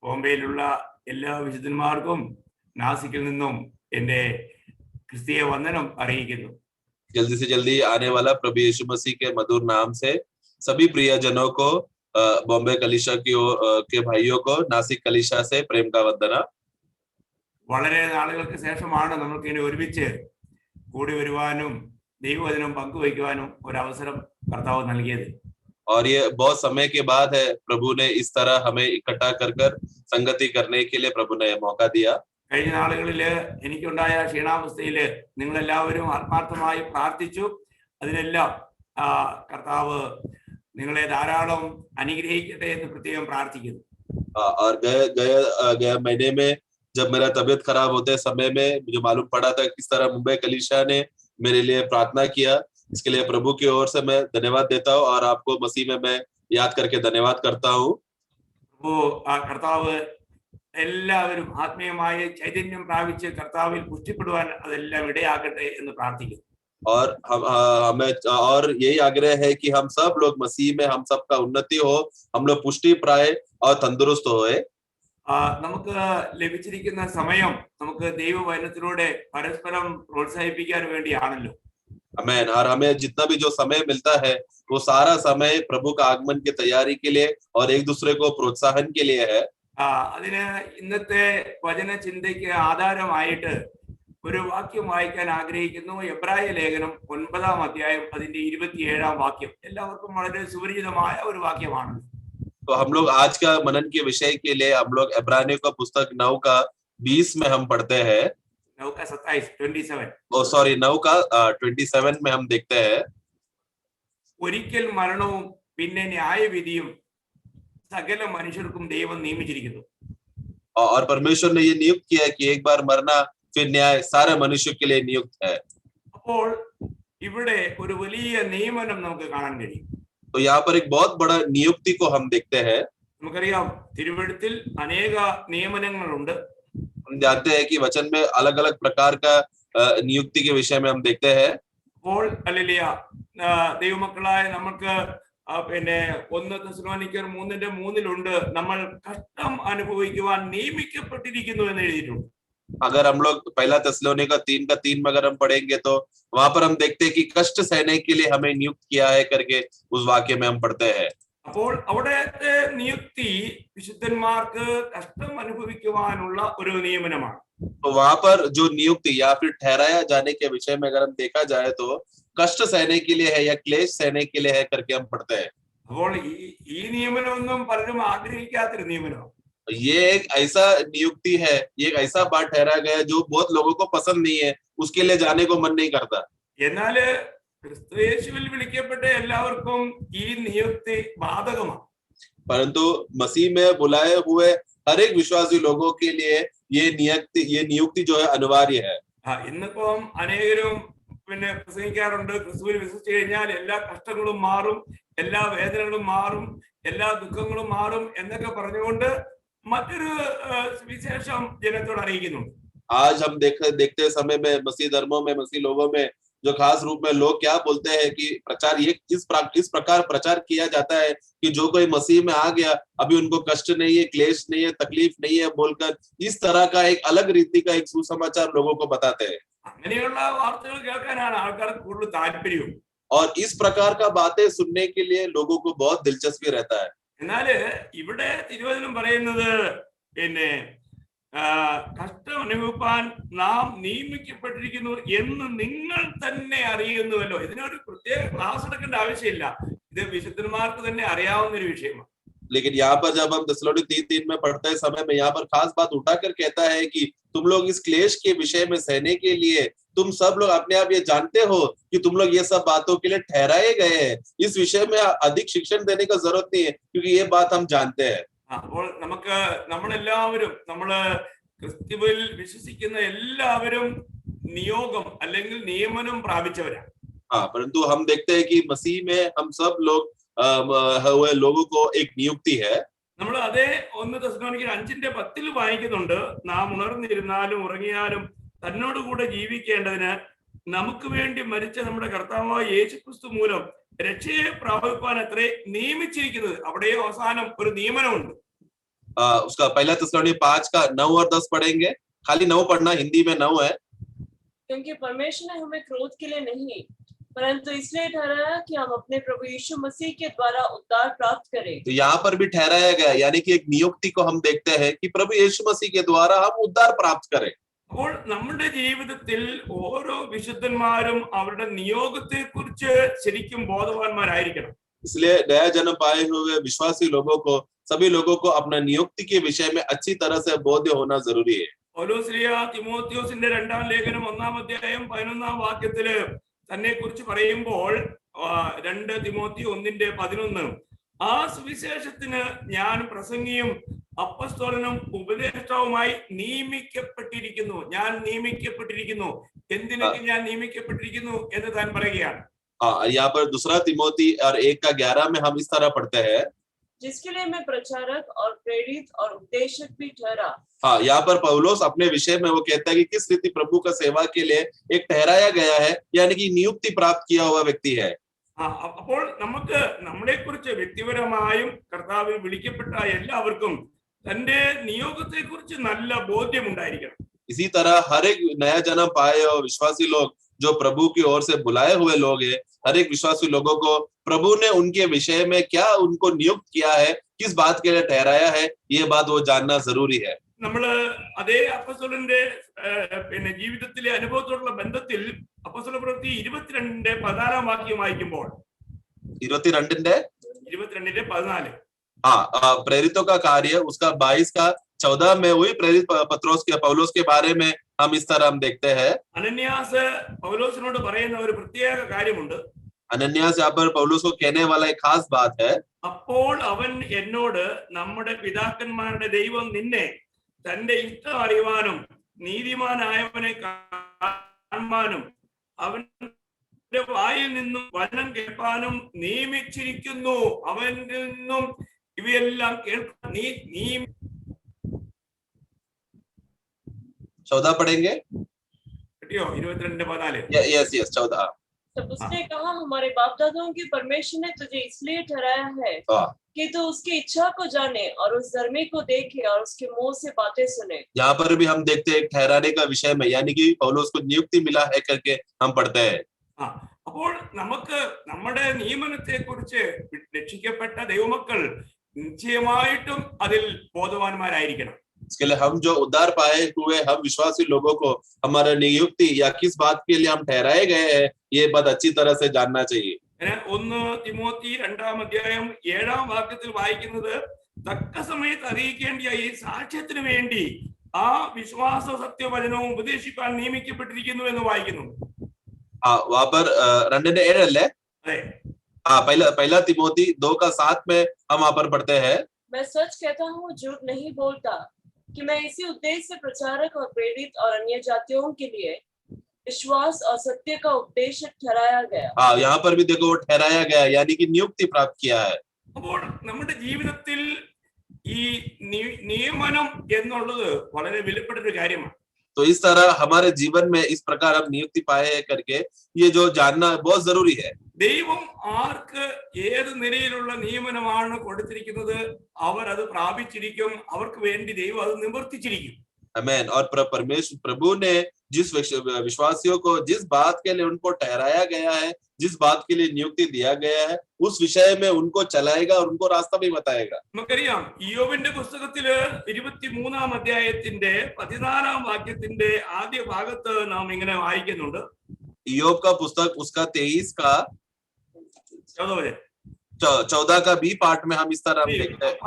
ബോംബെയിലുള്ള എല്ലാ വിശുദ്ധന്മാർക്കും നാസിക്കിൽ നിന്നും എന്റെ ക്രിസ്തീയ വന്ദനം അറിയിക്കുന്നു. जल्दी से जल्दी आने वाला प्रभु यीशु मसीह के मधुर नाम से सभी प्रियजनों को बॉम्बे कलीसिया के भाइयों को नासिक कलीसिया से प्रेम का वंदना. വളരെ നാളുകൾക്ക് ശേഷമാണ് നമുക്ക് ഇനി ഒരുമിച്ച് കൂടി വരുവാനും ദൈവവചനം പങ്കുവയ്ക്കുവാനും ഒരു അവസരം കർത്താവ് നൽകിയത്. और ये बहुत समय के बाद है प्रभु ने इस तरह हमें इकट्ठा कर संगति करने के लिए प्रभु ने मौका दिया. കഴിഞ്ഞ നാളുകളില് എനിക്കുണ്ടായ ക്ഷീണാവസ്ഥയില് നിങ്ങളെല്ലാവരും ആത്മാർത്ഥമായി പ്രാർത്ഥിച്ചു. അതിനെല്ലാം കർത്താവ് നിങ്ങളെ ധാരാളം അനുഗ്രഹിക്കട്ടെ എന്ന് പ്രത്യേകം പ്രാർത്ഥിക്കുന്നു. और गए महीने में जब मेरा तबीयत खराब होते समय में मुझे मालूम पड़ा था किस तरह मुंबई कलीसिया ने मेरे लिए प्रार्थना किया. इसके लिए प्रभु की ओर से मैं धन्यवाद देता हूँ और आपको मसीह में मैं याद करके धन्यवाद करता हूँ. वो കർത്താവ് എല്ലാവരും ആത്മീയമായ ചൈതന്യം പ്രാപിച്ച് കർത്താവിൽ പുഷ്ടിപ്പെടുവാൻ അതെല്ലാം ഇടയാകട്ടെ എന്ന് പ്രാർത്ഥിക്കുന്നു. और हमें और यही आग्रह है कि हम सब लोग मसीह में हम सबका उन्नति हो, हम लोग पुष्टि पाए और तंदुरुस्त होए. നമുക്ക് ലഭിച്ചിരിക്കുന്ന സമയം നമുക്ക് ദൈവവചനത്തിലൂടെ പരസ്പരം പ്രോത്സാഹിപ്പിക്കാൻ വേണ്ടിയാണല്ലോ. आमीन. और हमें जितना भी जो समय मिलता है वो सारा समय प्रभु का आगमन की तैयारी के लिए और एक दूसरे को प्रोत्साहन के लिए है. അതിന് ഇന്നത്തെ വചന ചിന്തയ്ക്ക് ആധാരമായിട്ട് ഒരു വാക്യം വായിക്കാൻ ആഗ്രഹിക്കുന്നു. എബ്രായ ലേഖനം 9-ാം അധ്യായം അതിന്റെ 27-ാം വാക്യം എല്ലാവർക്കും വളരെ സുപരിചിതമായ ഒരു വാക്യമാണ്. तो हम लोग आज का मनन के विषय के लिए हम लोग इब्रानियों का पुस्तक 9 का 20 में हम पढ़ते हैं. 9 का 27 9 का 27 में हम देखते हैं. ഒരിക്കൽ മരണവും പിന്നെ ന്യായവിധിയും സകല മനുഷ്യർക്കും ദൈവം നിയമിച്ചിരിക്കുന്നു. और परमेश्वर ने ये नियुक्त किया है कि एक बार मरना फिर न्याय सारे मनुष्यों के लिए नियुक्त है. അപ്പോൾ ഇവിടെ ഒരു വലിയ നിയമനം നമുക്ക് കാണാൻ കഴിയും. तो यहाँ पर एक बहुत बड़ा नियुक्ति को हम देखते हैं. നമുക്കറിയാം തിരുവെഴുത്തിൽ അനേക നിയമനങ്ങളുണ്ട്. हम जानते हैं कि वचन में अलग अलग प्रकार का नियुक्ति के विषय में हम देखते हैं. അപ്പോൾ ഹല്ലേലൂയ ദൈവമക്കളായ നമുക്ക് പിന്നെ 1 തെസ്സലോനിക്കർ 3:3 നമ്മൾ കഷ്ടം അനുഭവിക്കുവാൻ നിയമിക്കപ്പെട്ടിരിക്കുന്നു എന്ന് എഴുതിയിട്ടുണ്ട്. अगर हम लोग पहला तेसलोनिका 3 का 3 में अगर हम पढ़ेंगे तो वहां पर हम देखते हैं कि कष्ट सहने के लिए हमें नियुक्त किया है करके उस वाक्य में हम पढ़ते हैं. അപ്പോൾ അവിടുത്തെ നിയുക്തി വിശുദ്ധന്മാർക്ക് കഷ്ടം അനുഭവിക്കുവാനുള്ള ഒരു നിയമനമാണ്. तो वहां पर जो नियुक्ति या फिर ठहराया जाने के विषय में अगर हम देखा जाए तो कष्ट सहने के लिए है या क्लेश सहने के लिए है करके हम पढ़ते हैं. അപ്പോൾ ഈ നിയമനമൊന്നും പലരും ആഗ്രഹിക്കാത്തൊരു നിയമനമാണ്. ये एक ऐसा नियुक्ति है, ये एक ऐसा बात ठहराया गया जो बहुत लोगों को पसंद नहीं है, उसके लिए जाने को मन नहीं करता. എന്നാല് ക്രിസ്തുയേശുവിൽ വിളിക്കപ്പെട്ട എല്ലാവർക്കും ഈ നിയുക്തി ബാധകമാണ്. परंतु मसीह में बुलाए हुए हर एक विश्वासी लोगों के लिए ये नियुक्ति जो है अनिवार्य है. ഇന്നിപ്പം അനേകരും പിന്നെ പ്രസംഗിക്കാറുണ്ട് ക്രിസ്തുവിൽ വിശ്വസിച്ചു കഴിഞ്ഞാൽ എല്ലാ കഷ്ടങ്ങളും മാറും, എല്ലാ വേദനകളും മാറും, എല്ലാ ദുഃഖങ്ങളും മാറും എന്നൊക്കെ പറഞ്ഞുകൊണ്ട് മറ്റൊരു വിശേഷം ജനത്തോട് അറിയിക്കുന്നുണ്ട്. आज हम देखते समय में मसीह धर्मों में मसीह लोगों में जो खास रूप में लोग क्या बोलते हैं कि प्रचार ये इस प्रकार प्रचार किया जाता है कि जो कोई मसीह में आ गया अभी उनको कष्ट नहीं है, क्लेश नहीं है, तकलीफ नहीं है बोलकर इस तरह का एक अलग रीति का एक सुसमाचार लोगों को बताते हैं. അങ്ങനെയുള്ള വാർത്തകൾ കേൾക്കാനാണ് ആൾക്കാർക്ക് കൂടുതൽ താല്പര്യവും. और इस प्रकार का बातें सुनने के लिए लोगों को बहुत दिलचस्पी रहता है. എന്നാല് ഇവിടെ തിരുവചനം പറയുന്നത് പിന്നെ കഷ്ടം അനുഭവിപ്പാൻ നാം നിയമിക്കപ്പെട്ടിരിക്കുന്നു എന്ന് നിങ്ങൾ തന്നെ അറിയുന്നുവല്ലോ. ഇതിനൊരു പ്രത്യേക ക്ലാസ് എടുക്കേണ്ട ആവശ്യമില്ല, ഇത് വിശുദ്ധന്മാർക്ക് തന്നെ അറിയാവുന്ന ഒരു വിഷയമാണ്. लेकिन यहाँ पर जब हम थिस्सलुनीक 3:3 में पढ़ते समय में यहाँ पर खास बात उठाकर कहता है कि तुम लोग इस क्लेश के विषय में सहने के लिए तुम सब लोग अपने आप ये जानते हो कि तुम लोग ये सब बातों के लिए ठहराए गए हैं. इस विषय में अधिक शिक्षण देने का जरूरत नहीं है क्योंकि ये बात हम जानते हैं. അപ്പോൾ നമുക്ക് നമ്മളെല്ലാവരും നമ്മള് ക്രിസ്തുവിൽ വിശ്വസിക്കുന്ന എല്ലാവരും നിയോഗം അല്ലെങ്കിൽ നിയമനം പ്രാപിച്ചവരാണ്. हाँ, परंतु हम देखते हैं कि मसीह में हम सब लोग हुए लोगों को एक नियुक्ति है. നമ്മൾ അതേ 1 തെസ്സലോനിക്കർ 5:10 വായിക്കുന്നുണ്ട്. നാം ഉണർന്നിരുന്നാലും ഉറങ്ങിയാലും തന്നോട് കൂടെ ജീവിക്കേണ്ടതിന് നമുക്ക് വേണ്ടി മരിച്ച നമ്മുടെ കർത്താവായ യേശുക്രിസ്തു മൂലം രക്ഷയെ പ്രാപിപ്പാൻ അത്രേ നിയമിച്ചിരിക്കുന്നത്. അവിടെയോ അവസാനം ഒരു നിയമനമുണ്ട്. उसका पहला तिस्सलुनीके 5 का 9 और 10 पढ़ेंगे। खाली 9 पढ़ना, हिंदी में 9 है। क्योंकि परमेश्वर ने हमें क्रोध के लिए नहीं, परंतु इसलिए ठहराया कि हम अपने प्रभु यीशु मसीह के द्वारा उद्धार प्राप्त करें। तो यहाँ पर भी ठहराया गया, यानी कि एक नियुक्ति को हम देखते हैं कि प्रभु यीशु मसीह के द्वारा हम उद्धार प्राप्त करें। അപ്പോൾ നമ്മുടെ ജീവിതത്തിൽ ഓരോ വിശുദ്ധന്മാരും അവരുടെ നിയോഗത്തെ കുറിച്ച് ശരിക്കും ബോധവാന്മാരായിരിക്കണം. इसलिए नया जन्म पाए हुए विश्वासी लोगों को, सभी लोगों को अपना नियुक्ति के विषय में अच्छी तरह से बोध होना जरूरी है। പൗലോസ്ലീഹ തിമോത്തിയോസിന്റെ 2-ാം ലേഖനം 1-ാം അധ്യായം 11-ാം വാക്യത്തില് തന്നെ കുറിച്ച് പറയുമ്പോൾ 2 തിമോത്തി 1:11 ആ സുവിശേഷത്തിന് ഞാൻ പ്രസംഗിയും അപ്പസ്തോലനും ഉപദേഷ്ടാവുമായി നിയമിക്കപ്പെട്ടിരിക്കുന്നു. ഞാൻ നിയമിക്കപ്പെട്ടിരിക്കുന്നു. എന്തിനൊക്കെ ഞാൻ നിയമിക്കപ്പെട്ടിരിക്കുന്നു എന്ന് താൻ പറയുകയാണ്. यहाँ पर 2 तिमोती और 1:11 में हम इस तरह पढ़ते हैं, जिसके लिए मैं प्रचारक और प्रेरित और उपदेशक भी ठहरा। हाँ, यहाँ पर पौलुस अपने विषय में वो कहता है कि किस रीति प्रभु का सेवा के लिए एक ठहराया गया है, यानी कि नियुक्ति प्राप्त किया हुआ व्यक्ति है। അപ്പോൾ നമുക്ക് നമ്മളെ കുറിച്ച് വ്യക്തിപരമായും കർത്താവിൽ വിളിക്കപ്പെട്ട എല്ലാവർക്കും തന്റെ നിയോഗത്തെ കുറിച്ച് നല്ല ബോധ്യം ഉണ്ടായിരിക്കണം. इसी तरह हर एक नया जन्म पाए और विश्वासी लोग जो प्रभु की ओर से बुलाए हुए लोग हैं, हर एक विश्वासी लोगों को प्रभु ने उनके विषय में क्या उनको नियुक्त किया है, किस बात के लिए ठहराया है, ये बात वो जानना जरूरी है। നമ്മള് അതേ അപ്പോസ്തലന്റെ ജീവിതത്തിലെ അനുഭവത്തോടുള്ള ബന്ധത്തിൽ അപ്പോസ്തല പ്രവൃത്തി 22-14 വാക്യം വായിക്കുമ്പോൾ 22:14 हाँ, प्रेरितों का कार्य उसका 22-14 में वही प्रेरित पौलुस के बारे में हम इस तरह हम देखते हैं। അനന്യാസ് പൗലോസിനോട് പറയുന്ന ഒരു പ്രത്യേക കാര്യമുണ്ട്. अनन्यास यहाँ पर पौलुस को कहने वाला एक खास बात है, അപ്പോൾ അവൻ എന്നോട് നമ്മുടെ പിതാക്കന്മാരുടെ ദൈവം നിന്നെ തന്റെ ഇഷ്ടം അറിയുവാനും നീതിമാനായവനെ കാണുവാനും അവന്റെ വായിൽ നിന്നും വചനം കേൾപ്പാനും നിയമിച്ചിരിക്കുന്നു. അവനിൽ നിന്നും ഇവയെല്ലാം കേൾക്കാൻ നീ 14 पढ़ेंगे। കിട്ടിയോ? 22:14 यस 14। तब उसने कहा, हमारे बाप दादाओं के परमेश्वर ने तुझे इसलिए ठहराया है कि तू उसकी इच्छा को जाने और उस धर्मी को देखे और उसके मुंह से बातें सुने। यहाँ पर भी हम देखते हैं ठहराने का विषय में, यानी कि पौलुस को नियुक्ति मिला है करके हम पढ़ते हैं। അപ്പോൾ നമുക്ക് നമ്മുടെ നിയമനത്തെ കുറിച്ച് രക്ഷിക്കപ്പെട്ട ദൈവമക്കൾ നിശ്ചയമായിട്ടും അതിൽ ബോധവാന്മാരായിരിക്കണം. इसके लिए हम जो उद्धार पाए हुए हम विश्वासी लोगों को हमारा नियुक्ति या किस बात के लिए हम ठहराए गए हैं, ये बात अच्छी तरह से जानना चाहिए। 1 തിമോത്തി 2-ാം അധ്യായം 7-ാം വാക്യത്തിൽ വായിക്കുന്നത് തക്ക സമയത്ത് അറിയിക്കേണ്ട ഈ സാക്ഷ്യത്തിന് വേണ്ടി ആ വിശ്വാസ സത്യവചനവും ഉപദേശിക്കാൻ നിയമിക്കപ്പെട്ടിരിക്കുന്നു എന്ന് വായിക്കുന്നു. वहां पर 2:7 अल्ले। हाँ, पहला तिमोती 2:7 में हम वहां पर पढ़ते हैं, मैं सच कहता हूँ, झूठ नहीं बोलता, कि मैं इसी उद्देश्य से प्रचारक और प्रेरित और अन्य जातियों के लिए विश्वास और सत्य का उपदेशक ठहराया गया। हाँ, यहाँ पर भी देखो वो ठहराया गया, यानी कि नियुक्ति प्राप्त किया है। അപ്പോൾ നമ്മുടെ ജീവിതത്തിൽ ഈ നിയമനം എന്നുള്ളത് വളരെ വിലപ്പെട്ട ഒരു കാര്യമാണ്. तो इस तरह हमारे जीवन में इस प्रकार हम नियुक्ति पाए हैं करके ये जो जानना बहुत जरूरी है। ദൈവം ആർക്ക് ഏത് നിലയിലുള്ള നിയമനമാണ് കൊടുത്തിരിക്കുന്നത് അവർ അത് പ്രാപിച്ചിരിക്കും. അവർക്ക് വേണ്ടി ദൈവം അത് നിവർത്തിച്ചിരിക്കും. आमीन। और परमेश्वर प्रभु ने जिस विश्वासियों को जिस बात के लिए उनको ठहराया गया है, जिस बात के लिए नियुक्ति दिया गया है, उस विषय में उनको चलाएगा और उनको रास्ता भी बताएगा। നമുക്കറിയാം ഇയ്യോബിന്റെ പുസ്തകത്തില് 23-ാം അധ്യായത്തിന്റെ 14-ാം വാക്യത്തിന്റെ ആദ്യ ഭാഗത്ത് നാം ഇങ്ങനെ വായിക്കുന്നുണ്ട്. इय्योब का पुस्तक उसका 23 का 14 का बी पार्ट में हम इस तरह हम देखते हैं।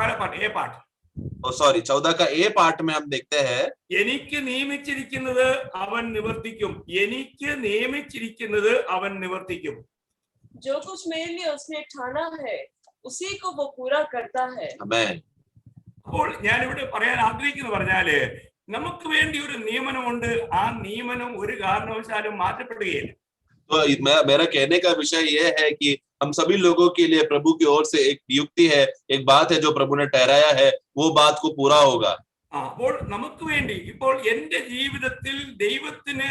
14 का ए पार्ट में हम देखते हैं, എനിക്ക് നിയമിച്ചിരിക്കുന്നത് അവൻ നിവർത്തിക്കും. എനിക്ക് നിയമിച്ചിരിക്കുന്നത് അവൻ നിവർത്തിക്കും. जो कुछ मेरे लिए उसने ठाना है उसी को वो पूरा करता है। आमीन। അപ്പോൾ ഞാൻ ഇവിടെ പറയാൻ ആഗ്രഹിക്കുന്നു പറഞ്ഞാല് നമുക്ക് വേണ്ടി ഒരു നിയമനമുണ്ട്. ആ നിയമനം ഒരു കാരണവശാലും മാറ്റപ്പെടുകയില്ല. तो मेरा कहने का विषय यह है कि हम सभी लोगों के लिए प्रभु की ओर से एक नियुक्ति है, एक बात है जो प्रभु ने ठहराया है, वो बात को पूरा होगा। അപ്പോൾ നമുക്ക് വേണ്ടി ഇപ്പോൾ എന്റെ ജീവിതത്തിൽ ദൈവത്തിന്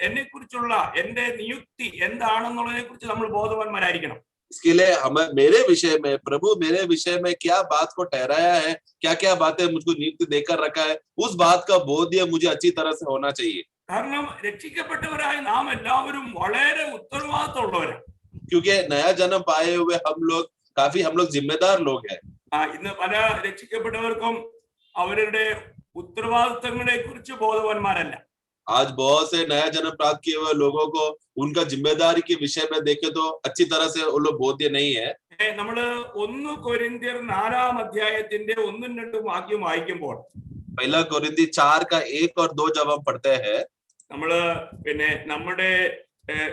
എന്നെ കുറിച്ചുള്ള എന്റെ നിയുക്തി എന്താണെന്നുള്ളതിനെ കുറിച്ച് നമ്മൾ ബോധവാന്മാരായിരിക്കണം. इसके लिए हमें मेरे विषय में प्रभु मेरे विषय में क्या बात को ठहराया है, क्या क्या बातें मुझको नियुक्ति देकर रखा है, उस बात का बोध मुझे अच्छी तरह से होना चाहिए। കാരണം രക്ഷിക്കപ്പെട്ടവരായ നാം എല്ലാവരും വളരെ ഉത്തരവാദിത്തമുള്ളവരാണ്. क्योंकि नया जन्म पाए हुए हम लोग जिम्मेदार लोग हैं। ഇന്ന് പല രക്ഷിക്കപ്പെട്ടവർക്കും അവരുടെ ഉത്തരവാദിത്തങ്ങളെ കുറിച്ച് ബോധവാന്മാരല്ല. आज बहुत से नया जन्म प्राप्त किए हुए लोगों को उनका जिम्मेदारी के विषय में देखे तो अच्छी तरह से वो लोग बोध्य नहीं है। നമ്മള് 1 കൊരിന്ത്യർ 4-ാം അധ്യായത്തിന്റെ 1-2 വാക്യം വായിക്കുമ്പോൾ पहला कोरिन्थी 4 का 1 और 2 जब हम पढ़ते हैं, നമ്മള് പിന്നെ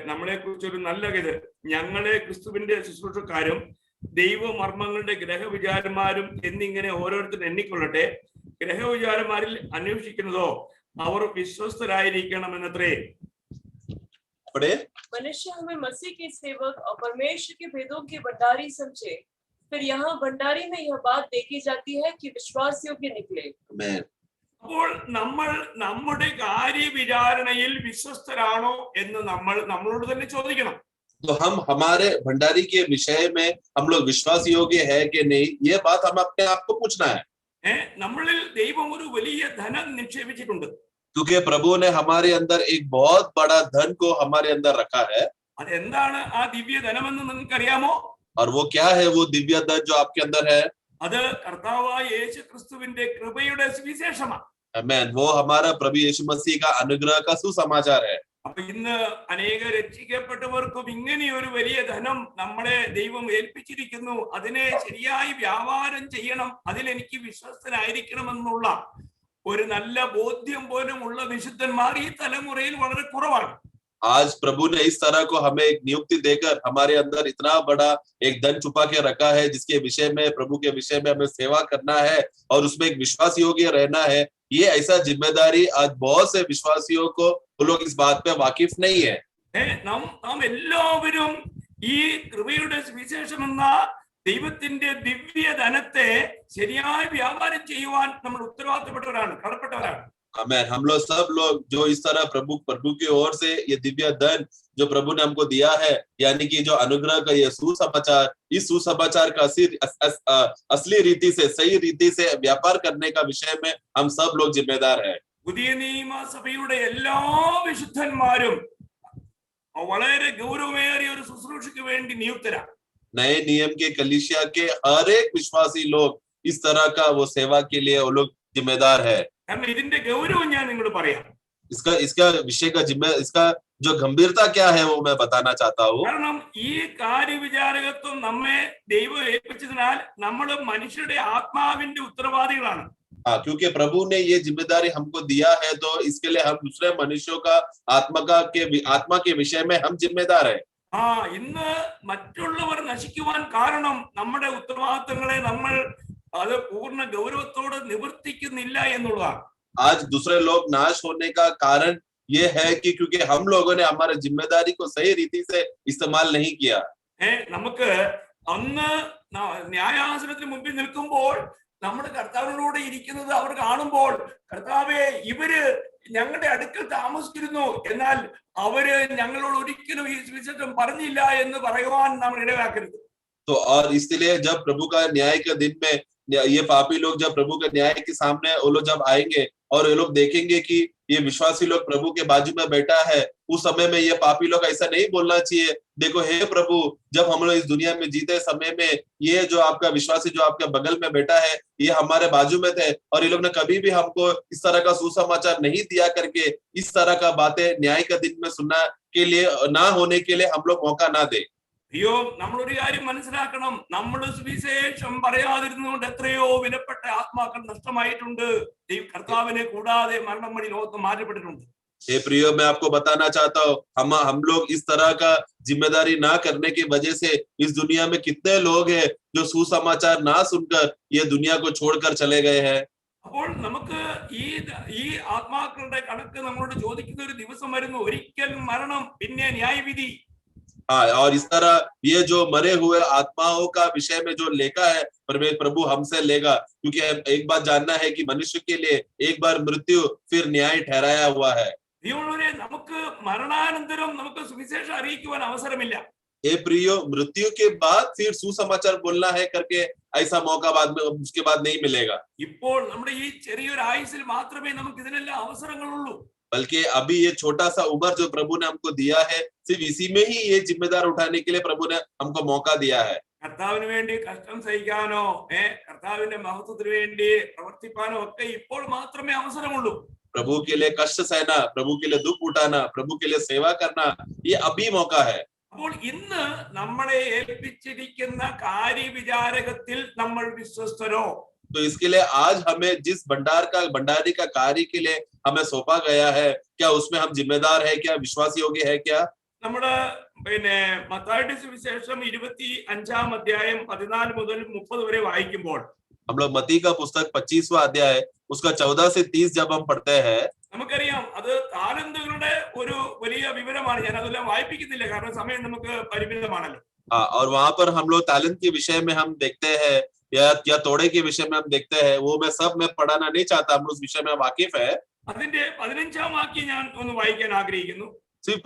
നമ്മളെ കുറിച്ചൊരു നല്ല ഇത്, ഞങ്ങളെ ക്രിസ്തുവിന്റെ ശുശ്രൂഷക്കാരും ദൈവമർമ്മങ്ങളുടെ ഗ്രഹവിചാരന്മാരും എന്നിങ്ങനെ ഓരോരുത്തരും എണ്ണിക്കൊള്ളട്ടെ. ഗ്രഹവിചാരന്മാരിൽ അന്വേഷിക്കുന്നതോ അവർ വിശ്വസ്തരായിരിക്കണമെന്നത്രേ. मनुष्य हमें मसीह के सेवक और परमेश्वर के भेदों के भंडारी समझे, फिर यहाँ भंडारी में यह बात देखी जाती है कि विश्वास योग्य निकले। അപ്പോൾ നമ്മൾ നമ്മുടെ കാര്യവിചാരണയിൽ വിശ്വസ്തരാണോ എന്ന് നമ്മളോട് തന്നെ ചോദിക്കണം. तो हम हमारे भंडारी के विषय में हम लोग विश्वास योग्य है कि नहीं, ये बात हम अपने आप को पूछना है। നമ്മളിൽ ദൈവം ഒരു വലിയ ധനം നിക്ഷേപിച്ചിട്ടുണ്ട്. क्योंकि प्रभु ने हमारे अंदर एक बहुत बड़ा धन को हमारे अंदर रखा है। അതെന്താണ് ആ ദിവ്യ ധനമെന്ന് നിങ്ങൾക്കറിയാമോ? और वो क्या है वो दिव्य धन जो आपके अंदर है? അത് കർത്താവായ യേശു ക്രിസ്തുവിന്റെ കൃപയുടെ സുവിശേഷമാണ്. आमीन। वो हमारा प्रभु यीशु मसीह का अनुग्रह का सुसमाचार है। അപ്പൊ ഇന്ന് അനേക രക്ഷിക്കപ്പെട്ടവർക്കും ഇങ്ങനെ ഒരു വലിയ ധനം നമ്മളെ ദൈവം ഏൽപ്പിച്ചിരിക്കുന്നു. അതിനെ ശരിയായി വ്യാപാരം ചെയ്യണം, അതിലെനിക്ക് വിശ്വസ്തനായിരിക്കണമെന്നുള്ള ഒരു നല്ല ബോധ്യം പോലും ഉള്ള വിശുദ്ധന്മാർ ഈ തലമുറയിൽ വളരെ കുറവാണ്. आज प्रभु ने इस तरह को हमें एक नियुक्ति देकर हमारे अंदर इतना बड़ा एक धन छुपा के रखा है, जिसके विषय में प्रभु के विषय में हमें सेवा करना है और उसमें एक विश्वास योग्य रहना है। ये ऐसा जिम्मेदारी आज बहुत से विश्वासियों को वो लोग इस बात पे वाकिफ नहीं है। നാം എല്ലാവരും ഈ കൃപയുടെ സുവിശേഷം എന്ന ദൈവത്തിന്റെ ദിവ്യ ധനത്തെ ശരിയായി വ്യാപാരം ചെയ്യുവാൻ നമ്മൾ ഉത്തരവാദിത്തപ്പെട്ടവരാണ്, കടപ്പെട്ടവരാണ്. आमीन। हम लोग सब लोग जो इस तरह प्रभु की ओर से ये दिव्य धन जो प्रभु ने हमको दिया है, यानी कि जो अनुग्रह का ये सुसमाचार, इस सुसमाचार का असली रीति से सही रीति से व्यापार करने का विषय में हम सब लोग जिम्मेदार है। പുതിയ നിയമസഭയുടെ എല്ലാ വിശുദ്ധന്മാരും വളരെ ഗൗരവമേറിയ ഒരു ശുശ്രൂഷയ്ക്ക് വേണ്ടി നിയുക്തരാണ്. नए नियम के कलीसिया के हर एक विश्वासी लोग इस तरह का वो सेवा के लिए वो लोग जिम्मेदार है। കാരണം ഇതിന്റെ ഗൗരവം ഞാൻ നിങ്ങളോട് പറയാം. इसका विषय का इसका जो गंभीरता क्या है वो मैं बताना चाहता हूँ। കാരണം ഈ കാര്യവിചാരകത്വം നമ്മെ ദൈവം ഏൽപ്പിച്ചതിനാൽ നമ്മൾ മനുഷ്യരുടെ ആത്മാവിന്റെ ഉത്തരവാദികളാണ്. हाँ, क्योंकि प्रभु ने ये जिम्मेदारी हमको दिया है, तो इसके लिए हम दूसरे मनुष्यों का आत्मा के विषय में हम जिम्मेदार है। ഇന്ന് മറ്റുള്ളവർ നശിക്കുവാൻ കാരണം നമ്മുടെ ഉത്തരവാദിത്തങ്ങളെ നമ്മൾ അത് പൂർണ്ണ ഗൗരവത്തോടെ നിവർത്തിക്കുന്നില്ല എന്നുള്ളതാണ്. आज दूसरे लोग नाश होने का कारण ये है कि क्योंकि हम लोगों ने हमारे जिम्मेदारी को सही रीति से इस्तेमाल नहीं किया। നമുക്ക് അന്ന് ന്യായാസനത്തിന് മുമ്പിൽ നിൽക്കുമ്പോൾ നമ്മുടെ കർത്താവിനോട് ഇരിക്കുന്നത് അവർ കാണുമ്പോൾ, കർത്താവേ ഇവര് ഞങ്ങളുടെ അടുക്കൽ താമസിച്ചിരുന്നു, എന്നാൽ അവര് ഞങ്ങളോട് ഒരിക്കലും ഈ സുവിശേഷം പറഞ്ഞില്ല എന്ന് പറയുവാൻ നമ്മൾ ഇടയാക്കരുത്. तो और इसलिए जब प्रभु का न्याय के दिन में ये पापी लोग जब प्रभु के न्याय के सामने वो लोग जब आएंगे और ये लोग देखेंगे कि ये विश्वासी लोग प्रभु के बाजू में बैठा है, उस समय में ये पापी लोग ऐसा नहीं बोलना चाहिए, देखो हे प्रभु जब हम लोग इस दुनिया में जीते समय में ये जो आपका विश्वासी जो आपके बगल में बैठा है ये हमारे बाजू में थे, और ये लोग ने कभी भी हमको इस तरह का सुसमाचार नहीं दिया करके इस तरह का बातें न्याय का दिन में सुनना के लिए ना होने के लिए हम लोग मौका ना दे। അയ്യോ, നമ്മളൊരു കാര്യം മനസ്സിലാക്കണം, നമ്മുടെ സുവിശേഷം പറയാതിരുന്നുകൊണ്ട് എത്രയോ വിലപ്പെട്ട ആത്മാക്കൾ നഷ്ടമായിട്ടുണ്ട്. കർത്താവിനെ കൂടാതെ മരണം വഴി ലോകത്ത് മാറ്റപ്പെട്ടിട്ടുണ്ട്. हे प्रियो, मैं आपको बताना चाहता हूँ हम लोग इस तरह का जिम्मेदारी ना करने की वजह से इस दुनिया में कितने लोग हैं जो सुसमाचार ना सुनकर ये दुनिया को छोड़कर चले गए हैं। അപ്പോൾ നമുക്ക് ഈ ആത്മാക്കളുടെ കണക്ക് നമ്മളോട് ചോദിക്കുന്ന ഒരു ദിവസം വരുന്നു, ഒരിക്കൽ മരണം പിന്നെ ന്യായവിധി. हाँ, और इस तरह ये जो मरे हुए आत्माओं का विषय में जो लेखा है प्रभु हमसे लेगा, क्योंकि एक बात जानना है कि मनुष्य के लिए एक बार मृत्यु फिर न्याय ठहराया हुआ है। നമുക്ക് മരണാനന്തരം നമുക്ക് സുവിശേഷം അറിയിക്കുവാൻ അവസരമില്ല. हे प्रियो, मृत्यु के बाद फिर सुसमाचार बोलना है करके ऐसा मौका बाद में उसके बाद नहीं मिलेगा। ഇപ്പോൾ നമ്മുടെ ഈ ചെറിയൊരു ആയുസ്സിൽ മാത്രമേ നമുക്ക് ഇതിനെല്ലാം അവസരങ്ങളുള്ളൂ. बल्कि अभी ये छोटा सा उम्र जो प्रभु ने हमको दिया है, सिर्फ इसी में ही ये जिम्मेदार उठाने के लिए प्रभु ने हमको मौका दिया है। കർത്താവിന് വേണ്ടി കഷ്ടം സഹിക്കാനോ കർത്താവിന്റെ മഹത്വത്തിന് വേണ്ടി പ്രവർത്തിക്കാനോ ഒക്കെ ഇപ്പോൾ മാത്രമേ അവസരമുള്ളൂ. प्रभु के लिए कष्ट सहना, प्रभु के लिए दुख उठाना, प्रभु के लिए सेवा करना, ये अभी मौका है। അപ്പോൾ ഇന്ന് നമ്മളെ ഏൽപ്പിച്ചിരിക്കുന്ന കാര്യവിചാരകത്തിൽ നമ്മൾ വിശ്വസ്തരോ? तो इसके लिए आज हमें जिस भंडारी का कार्य के लिए हमें सौंपा गया है, क्या उसमें हम जिम्मेदार है, क्या विश्वास योग्य है क्या? നമ്മുടെ മത്തായിയുടെ സുവിശേഷം 25-ാം അധ്യായം 14 മുതൽ 30 വരെ വായിക്കുമ്പോൾ हम लोग मत्ती का पुस्तक 25वां अध्याय उसका 14 से 30 जब हम पढ़ते हैं, നമുക്കറിയാം അത് താലന്തുകളുടെ ഒരു വലിയ വിവരമാണ്. ഞാൻ അതെല്ലാം വായിപ്പിക്കുന്നില്ല, കാരണം സമയം നമുക്ക് പരിമിതമാണല്ലോ. हाँ, और वहां पर हम लोग तालंत के विषय में हम देखते हैं या तोड़े के विषय में हम देखते हैं, वो मैं सब में पढ़ाना नहीं चाहता, हम उस विषय में वाकिफ है। അതിന്റെ 15-ാം വാക്യം ഞാൻ ഒന്ന് വായിക്കാൻ ആഗ്രഹിക്കുന്നു. सिर्फ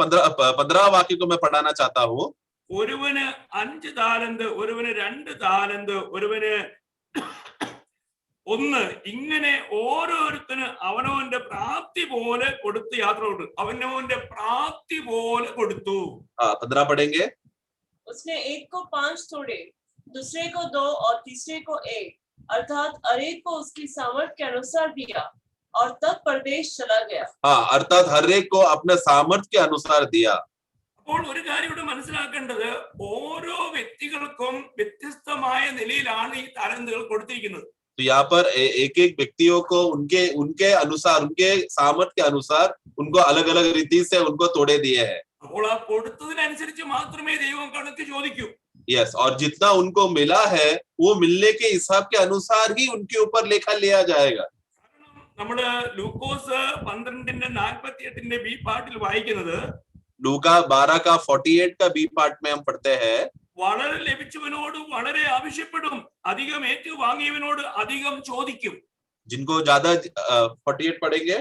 15 वाक्य को मैं पढ़ाना चाहता हूँ। ഒരുവന് 5 താലന്ത്, ഒരുവന് 2 താലന്ത്, ഒരുവന് 1, ഇങ്ങനെ ഓരോരുത്തന് അവനവന്റെ പ്രാപ്തി പോലെ കൊടുത്ത് യാത്ര കൊടുത്തു. അവനവന്റെ പ്രാപ്തി പോലെ കൊടുത്തു. 15 पढ़ेंगे। उसने एक को 5 तोड़े, दूसरे को 2 और तीसरे को 1, अर्थात हर एक को उसकी सामर्थ के अनुसार दिया और तब परदेश चला गया। हाँ, अर्थात हर एक को अपने सामर्थ्य के अनुसार दिया। അപ്പോൾ ഒരു കാര്യം ഇവിടെ മനസ്സിലാക്കേണ്ടത്, ഓരോ വ്യക്തികൾക്കും വ്യത്യസ്തമായ നിലയിലാണ് ഈ താലന്തുകൾ കൊടുത്തിരിക്കുന്നത്. तो यहाँ पर एक एक व्यक्तियों को उनके अनुसार, उनके सामर्थ्य के अनुसार उनको अलग अलग रीति से उनको तोड़े दिए हैं। അപ്പോൾ ആ കൊടുത്തതിനനുസരിച്ച് മാത്രമേ ദൈവം കണക്ക് ചോദിക്കൂ. यस, और जितना उनको मिला है वो मिलने के हिसाब के अनुसार ही उनके ऊपर लेखा लिया जाएगा। നമ്മള് ലൂക്കോസ് 12:48 ബി പാർട്ടിൽ വായിക്കുന്നത്, लूका 12 का 48 का बी पार्ट में हम पढ़ते हैं, വളരെ ലഭിച്ചവനോട് വളരെ ആവശ്യപ്പെടും, അധികം ഏറ്റു വാങ്ങിയവനോട് അധികം ചോദിക്കും. जिनको ज्यादा 48 पढ़ेंगे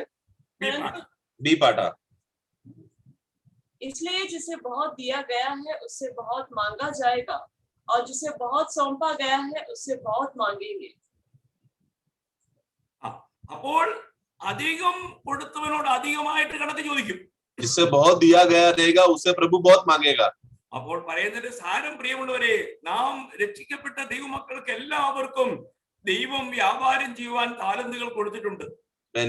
बी पार्ट। इसलिए जिसे बहुत दिया गया है उससे बहुत मांगा जाएगा, और जिसे बहुत सौंपा गया है उससे बहुत मांगेंगे। അപ്പോൾ അധികം കൊടുത്തവനോട് അധികമായിട്ട് കണക്ക് ചോദിക്കും. जिससे बहुत दिया गया रहेगा उससे प्रभु बहुत मांगेगा। അപ്പോൾ പറയുന്നതിന്റെ സാരം, പ്രിയമുള്ളവരെ, നാം രക്ഷിക്കപ്പെട്ട ദൈവമക്കൾക്ക് എല്ലാവർക്കും ദൈവം വ്യാപാരം ചെയ്യുവാൻ താലന്തുകൾ കൊടുത്തിട്ടുണ്ട്.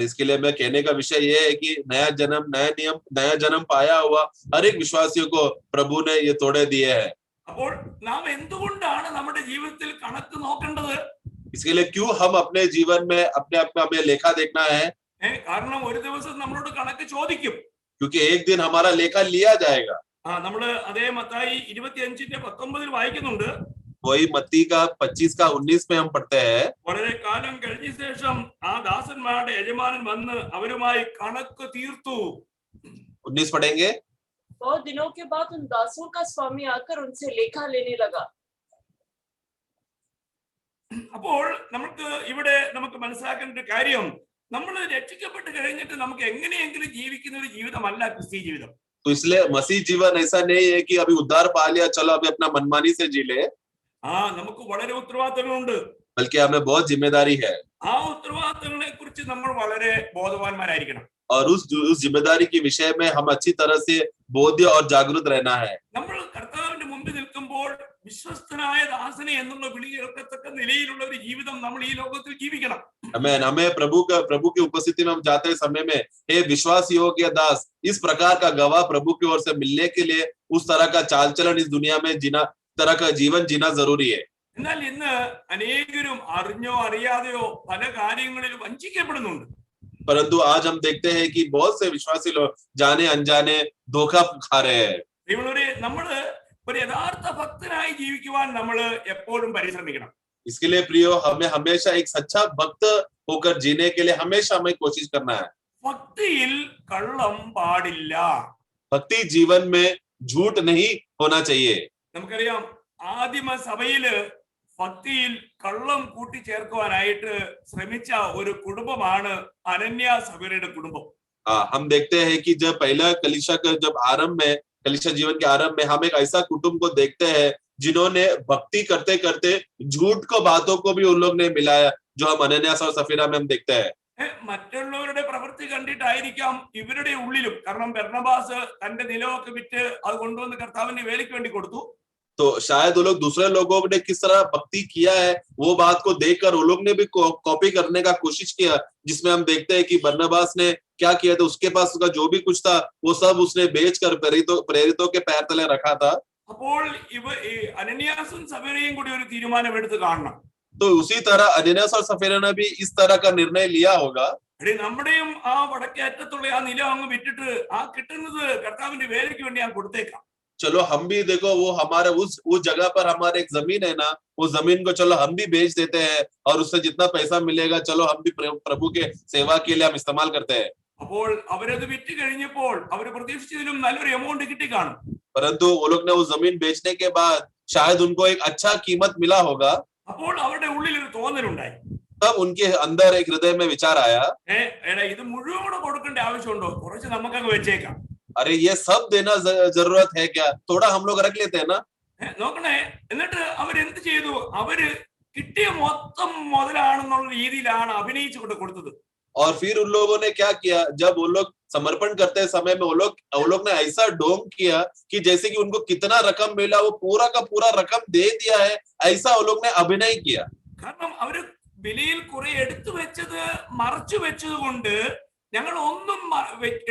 इसके लिए मैं कहने का विषय ये है कि नया जन्म पाया हुआ हर एक विश्वासियों को प्रभु ने ये तोड़े दिए हैं। അപ്പോൾ നാം എന്തുകൊണ്ടാണ് നമ്മുടെ ജീവിതത്തിൽ കണക്ക് നോക്കേണ്ടത്? इसके लिए क्यों हम अपने जीवन में अपने आप में हमें लेखा देखना है? കാരണം ഒരു ദിവസം നമ്മളോട് കണക്ക് ചോദിക്കും. क्योंकि एक दिन हमारा लेखा लिया जाएगा। നമ്മള് അതേ മത്തായി 25:19 വായിക്കുന്നുണ്ട്. वही मत्ती का 25 का 19 में हम पढ़ते हैं, വളരെ കാലം കഴിഞ്ഞ ശേഷം ആ ദാസന്മാരുടെ യജമാനൻ വന്ന് അവരുമായി കണക്ക് തീർത്തു. 19 पढ़ेंगे। बहुत दिनों के बाद उन दासों का स्वामी आकर उनसे लेखा लेने लगा। അപ്പോൾ നമുക്ക് മനസ്സിലാക്കേണ്ട ഒരു കാര്യം, നമ്മൾ രക്ഷിക്കപ്പെട്ട് കഴിഞ്ഞിട്ട് നമുക്ക് എങ്ങനെയെങ്കിലും ജീവിക്കുന്ന ഒരു ജീവിതമല്ല ക്രിസ്തീയ ജീവിതം. तो इसलिए मसीह जीवन ऐसा नहीं है कि अभी उद्धार पा लिया, चलो अभी अपना मनमानी से जी ले। നമുക്ക് വളരെ ഉത്തരവാദിത്തങ്ങളുണ്ട്. बल्कि हमें बहुत जिम्मेदारी है, ആ ഉത്തരവാദിത്തങ്ങളെ കുറിച്ച് നമ്മൾ വളരെ ബോധവാന്മാരായിരിക്കണം. और उस जिम्मेदारी के विषय में हम अच्छी तरह से बोध्य और जागरूक रहना है। നമ്മൾ കർത്താവിന്റെ മുമ്പിൽ നിൽക്കുമ്പോൾ വിശ്വസ്തനായ ദാസനെ എന്നുള്ള വിളി കേൾക്കത്തക്ക നിലയിലുള്ള ഒരു ജീവിതം നമ്മൾ ഈ ലോകത്തിൽ ജീവിക്കണം. हमें प्रभु की उपस्थिति में हम जाते समय में, हे विश्वास योग्य दास, इस प्रकार का गवाह प्रभु की ओर से मिलने के लिए उस तरह का चाल चलन इस दुनिया में जीना, तरह का जीवन जीना जरूरी है। എന്നാൽ ഇന്ന് അനേകരും അറിഞ്ഞോ അറിയാതെയോ പല കാര്യങ്ങളിൽ വഞ്ചിക്കപ്പെടുന്നുണ്ട്. परंतु आज हम देखते हैं कि बहुत से विश्वासी लोग जाने अनजाने धोखा खा रहे हैं। നമ്മള് ഒരു യഥാർത്ഥ ഭക്തനായി ജീവിക്കുവാൻ നമ്മൾ എപ്പോഴും പരിശ്രമിക്കണം. इसके लिए प्रियो, हमें हमेशा एक सच्चा भक्त होकर जीने के लिए हमेशा हमें कोशिश करना है। ഭക്തിയിൽ കള്ളം പാടില്ല. भक्ति जीवन में झूठ नहीं होना चाहिए। നമുക്കറിയാം, ആദിമ സഭയില് ഭക്തിയിൽ കള്ളം കൂട്ടിച്ചേർക്കുവാനായിട്ട് ശ്രമിച്ച ഒരു കുടുംബമാണ് അനന്യ സഭയുടെ കുടുംബം. हम देखते हैं कि जब पहला कलीसिया का जब आरंभ में कलीसिया जीवन के आरंभ में हम एक ऐसा कुटुंब को देखते हैं जिन्होंने भक्ति करते करते झूठ को बातों को भी उन लोग ने मिलाया, जो हम अनन्यास और सफीरा में हम देखते हैं। മറ്റുള്ളവരുടെ പ്രവൃത്തി കണ്ടിട്ടായിരിക്കാം ഇവരുടെ ഉള്ളിലും, കാരണം ബർന്നബാസ് തന്റെ നിലമൊക്കെ വിറ്റ് അത് കൊണ്ടുവന്ന് കർത്താവിന്റെ വേലയ്ക്ക് വേണ്ടി കൊടുത്തു. तो शायद वो लोग दूसरे लोगों ने किस तरह भक्ति किया है वो बात को देखकर वो लोग ने भी कॉपी करने का कोशिश किया, जिसमें हम देखते हैं कि बरनबास ने क्या किया था, उसके पास उसका जो भी कुछ था वो सब उसने बेचकर प्रेरितों के पैर तले रखा था। അപ്പോൾ അനന്യാസും സഫീറയും കൂടി ഒരു തീരുമാനം എടുത്ത് കാണണം. तो उसी तरह अनन्यास और सफीरा ने भी इस तरह का निर्णय लिया होगा। നമ്മുടെയും ആ വടക്കേ അറ്റത്തുള്ള ആ നിലം അങ്ങ് വിറ്റിട്ട് ആ കിട്ടുന്നത് കർത്താവിന്റെ വേലയ്ക്ക് വേണ്ടി ഞാൻ കൊടുത്തേക്കാം. चलो हम भी देखो वो हमारे उस जगह पर हमारे एक जमीन है ना, वो जमीन को चलो हम भी बेच देते हैं और उससे जितना पैसा मिलेगा चलो हम भी प्रभु के सेवा के लिए हम इस्तेमाल करते हैं। അപ്പോൾ അവരത് വിറ്റ് കഴിഞ്ഞപ്പോൾ അവർ പ്രതീക്ഷിച്ചതിലും നല്ലൊരു എമൗണ്ട് കിട്ടി കാണും. परंतु वो लोग ने वो जमीन बेचने के बाद शायद उनको एक अच्छा कीमत मिला होगा। അപ്പോൾ അവരുടെ ഉള്ളിൽ ഒരു തോന്നലുണ്ടായി. तब उनके अंदर एक हृदय में विचार आया, ഇത് മുഴുവൻ കൂടെ കൊടുക്കേണ്ട ആവശ്യമുണ്ടോ, കുറച്ച് നമുക്കങ്ങ് വെച്ചേക്കാം. अरे ये सब देना जरूरत है क्या, थोड़ा हम लोग रख लेते हैं ना। നോക്കണേ, എന്നിട്ട് അവരെന്ത് ചെയ്തു, അവര് കിട്ടിയ മൊത്തം മുതലാണെന്നുള്ള രീതിയിലാണ് അഭിനയിച്ചുകൊണ്ട് കൊടുത്തത്. और फिर उन लोगों ने क्या किया, जब वो लोग समर्पण करते समय में वो लोग ने ऐसा ढोंग किया कि जैसे कि उनको कितना रकम मिला वो पूरा का पूरा रकम दे दिया है, ऐसा वो लोग ने अभिनय किया। കാരണം അവര് വിലയിൽ കുറെ എടുത്തു വെച്ചത് മറച്ചു വെച്ചത് കൊണ്ട് ഞങ്ങൾ ഒന്നും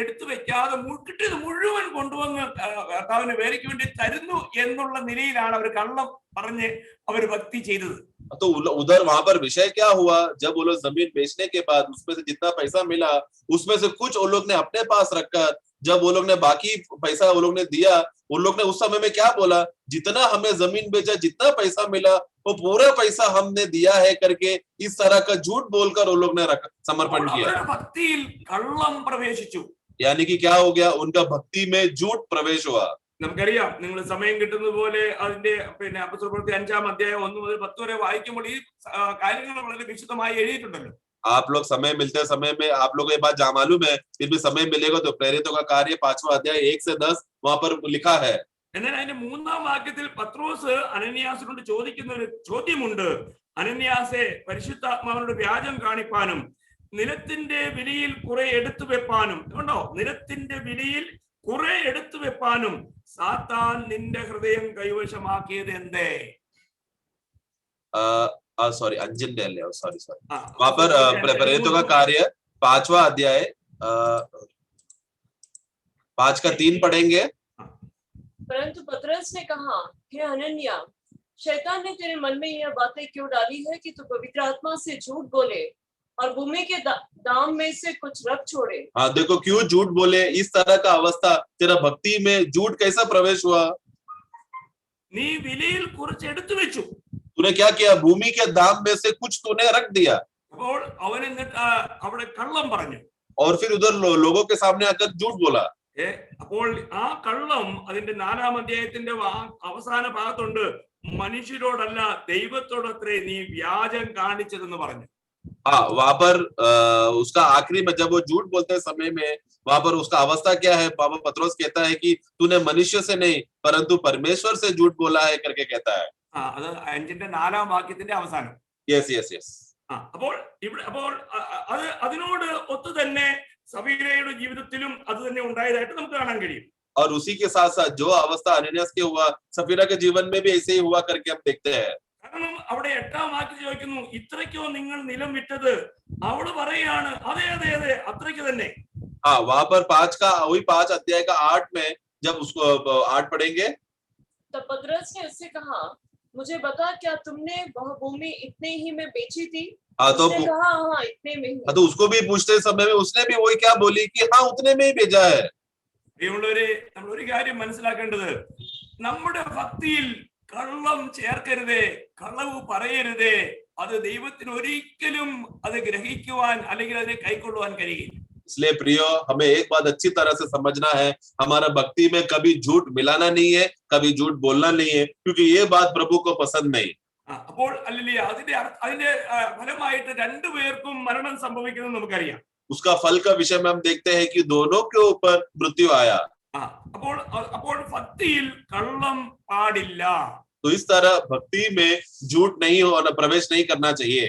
എടുത്തു വെക്കാതെ കിട്ടിയത് മുഴുവൻ കൊണ്ടുവന്ന് കർത്താവിന് വേലയ്ക്ക് വേണ്ടി തരുന്നു എന്നുള്ള നിലയിലാണ് അവർ കള്ളം പറഞ്ഞ് അവർ ഭക്തി ചെയ്തത്. तो उधर वहां पर विषय क्या हुआ, जब वो लोग जमीन बेचने के बाद उसमें से जितना पैसा मिला उसमें से कुछ वो लोग ने अपने पास रखकर, जब वो लोग ने बाकी पैसा वो लोग ने दिया, उन लोग ने उस समय में क्या बोला, जितना हमने जमीन बेचा जितना पैसा मिला वो पूरा पैसा हमने दिया है करके इस तरह का झूठ बोलकर वो लोग ने समर्पण किया। ഭക്തിയിൽ കള്ളം പ്രവേശിച്ചു. यानी कि क्या हो गया, उनका भक्ति में झूठ प्रवेश हुआ। നമുക്കറിയാം, നിങ്ങൾ സമയം കിട്ടുന്നത് പോലെ അതിന്റെ അപ്പോസ്തലപ്രവൃത്തി 5-ാം അധ്യായം 1 മുതൽ 10 വരെ വായിക്കുമ്പോൾ ഈ കാര്യങ്ങൾ വളരെ വിശദമായി എഴുതിയിട്ടുണ്ടല്ലോ. आप लोग समय मिलते समय में आप लोगों को ये बात मालूम है, फिर भी समय मिलेगा तो प्रेरितों का कार्य 5वां अध्याय 1 से 10 वहां पर लिखा है। എന്നാൽ അതിന്റെ 3-ാം വാക്യത്തിൽ പത്രോസ് അനന്യാസിനോട് ചോദിക്കുന്ന ഒരു ചോദ്യമുണ്ട്. അനന്യാസെ, പരിശുദ്ധാത്മാവിനോട് വ്യാജം കാണിപ്പാനും നിലത്തിന്റെ വിലയിൽ കുറെ എടുത്തു വെപ്പാനും, കണ്ടോ, നിലത്തിന്റെ വിലയിൽ കുറെ എടുത്തു വെപ്പാനും സാത്താൻ നിന്റെ ഹൃദയം കൈവശമാക്കിയത് എന്തേ? सॉरी अंजन सॉरी वहां पर प्रेरितों का कार्य 5वां अध्याय 5 का 3 पढ़ेंगे। परंतु पतरस ने कहा, हे हनन्या, शैतान ने तेरे मन में यह बातें क्यों डाली है कि तू पवित्र आत्मा से झूठ बोले और भूमि के दाम में से कुछ रख छोड़े? हाँ, देखो क्यों झूठ बोले, इस तरह का अवस्था तेरा भक्ति में झूठ कैसा प्रवेश हुआ। നീ വിലയിൽ കുറച്ച് എടുത്തു വെച്ചു. तूने क्या किया, भूमि के दाम में से कुछ तूने रख दिया। അപ്പോൾ അവൻ എന്നിട്ട് അവിടെ കള്ളം പറഞ്ഞു. और फिर उधर लोगों के सामने आकर झूठ बोला। അപ്പോൾ ആ കള്ളം അതിന്റെ 4-ാം അധ്യായത്തിന്റെ അവസാന ഭാഗത്തുണ്ട്, മനുഷ്യരോടല്ല ദൈവത്തോടത്രേ നീ വ്യാജം കാണിച്ചതെന്ന് പറഞ്ഞു. हाँ, वहां पर उसका आखिरी में जब वो झूठ बोलते समय में वहां पर उसका अवस्था क्या है, बाबा पतरस कहता है कि तूने मनुष्य से नहीं परंतु परमेश्वर से झूठ बोला है करके कहता है। അത് 5-ന്റെ 4-ാം വാക്യത്തിന്റെ അവസാനം. Yes yes yes. അപ്പോൾ അത് അതിനോട് ഒത്തു തന്നെ സഫീരയുടെ ജീവിതത്തിലും അത് തന്നെ ഉണ്ടായതായിട്ട് നമുക്ക് കാണാൻ കഴിയും. और उसी के साथ साथ जो अवस्था अनन्यास के हुआ, सफीरा के जीवन में भी ऐसे ही हुआ करके हम देखते हैं। കാരണം അവിടെ 8-ാം വാക്യം ചോദിക്കുന്നു, ഇത്രയ്ക്കോ നിങ്ങൾ നിലം വിറ്റത്? അവള് പറയാണ്, അതെ അതെ അതെ അത്രയ്ക്ക് തന്നെ. हाँ, वहां पर 5 अध्याय का 8 में जब उसको 8 पढ़ेंगे, तब पतरस ने उससे कहा, मुझे बता, क्या तुमने वह भूमि इतने ही में बेची थी? उसने कहा, हाँ इतने में ही। तो उसको भी पूछते समय में उसने भी वही क्या बोली कि हाँ उतने में ही भेजा है। നമ്മൾ ഒരു കാര്യം മനസ്സിലാക്കേണ്ടത്, നമ്മുടെ ഭക്തിയിൽ കള്ളം ചേർക്കരുതേ, കളവ് പറയരുതേ. അത് ദൈവത്തിന് ഒരിക്കലും അത് ഗ്രഹിക്കുവാൻ അല്ലെങ്കിൽ അതിനെ കൈക്കൊള്ളുവാൻ കഴിയില്ല. इसलिए प्रियो, हमें एक बात अच्छी तरह से समझना है, हमारा भक्ति में कभी झूठ मिलाना नहीं है, कभी झूठ बोलना नहीं है, क्योंकि ये बात प्रभु को पसंद नहीं। അപ്പോൾ അല്ലല്ലേ അതിന്റെ ഫലമായിട്ട് രണ്ടുപേർക്കും മരണം സംഭവിക്കുന്നത് നമുക്കറിയാം. उसका फल का विषय में हम देखते हैं कि दोनों के ऊपर मृत्यु आया। അപ്പോൾ ഭക്തിയിൽ കള്ളം പാടില്ല. तो इस तरह भक्ति में झूठ नहीं होना, प्रवेश नहीं करना चाहिए.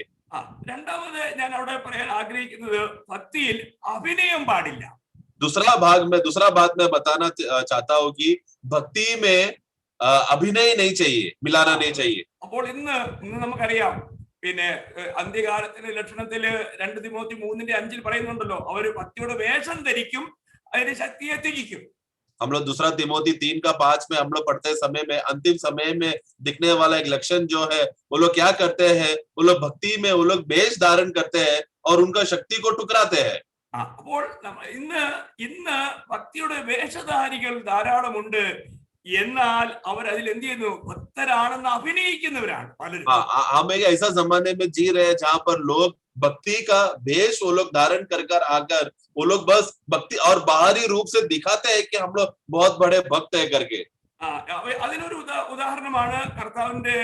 രണ്ടാമത് ഞാൻ അവിടെ പറയാൻ ആഗ്രഹിക്കുന്നത് ഭക്തിയിൽ അഭിനയം പാടില്ല. दूसरा बात मैं बताना चाहता हूँ कि भक्ति में अभिनय नहीं चाहिए, मिलाना नहीं चाहिए. അപ്പോൾ ഇന്ന് നമുക്കറിയാം, പിന്നെ അന്ത്യകാലത്തിന്റെ ലക്ഷണത്തില് 2 തിമോത്തി 3:5 പറയുന്നുണ്ടല്ലോ, അവര് ഭക്തിയുടെ വേഷം ധരിക്കും, അതിന്റെ ശക്തിയെ ത്യജിക്കും. हम लोग 2 तिमोथी 3:5 में हम लोग पढ़ते समय में अंतिम समय में दिखने वाला एक लक्षण जो है, वो लोग क्या करते हैं, वो लोग भक्ति में वो लोग वेश धारण करते हैं और उनका शक्ति को ठुकराते हैं. അപ്പോൾ ഇന്ന് ഭക്തിയുടെ വേഷധാരികൾ ധാരാളമുണ്ട്. എന്നാൽ അവർ അതിൽ എന്ത് ചെയ്യുന്നു? ഭക്തരാണെന്ന് അഭിനയിക്കുന്നവരാണ് പലരും. हम एक ऐसा जमाने में जी रहे हैं जहां पर लोग भक्ति का वेश वो लोग धारण कर आकर वो लोग बस भक्ति और बाहरी रूप से दिखाते हैं कि हम लोग बहुत बड़े भक्त है करके. അതിനൊരു ഉദാഹരണമാണ് കർത്താവിന്റെ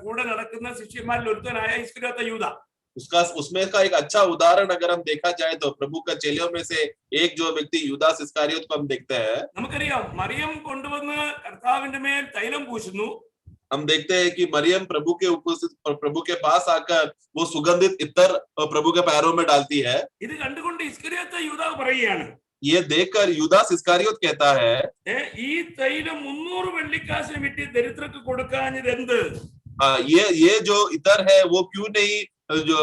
കൂടെ നടക്കുന്ന ശിഷ്യന്മാരിൽ ഒരുത്തനായ ഇസ്കരിയോത്ത യൂദ. उसमें का एक अच्छा उदाहरण अगर हम देखा जाए तो प्रभु का चेलियों में से एक जो व्यक्ति यूदास इस्करियोत को हम देखते हैं. നമുക്കറിയാം, മറിയം കൊണ്ടുവന്ന് കർത്താവിന്റെ മേൽ തൈലം പൂശുന്നു. हम देखते हैं कि मरियम प्रभु के पास आकर वो सुगंधित इत्र प्रभु के पैरों में डालती है. ഇത് കണ്ടുകൊണ്ട് ഇസ്കരിയോത്ത യൂദ പറയുകയാണ്, ये देखकर यूदास इस्करियोत कहता है, ഈ തൈലം 300 വെള്ളിക്കാശിന് വിറ്റ് ദരിദ്രർക്ക് കൊടുക്കാഞ്ഞത് എന്ത്? ये जो इत्र है वो क्यों नहीं जो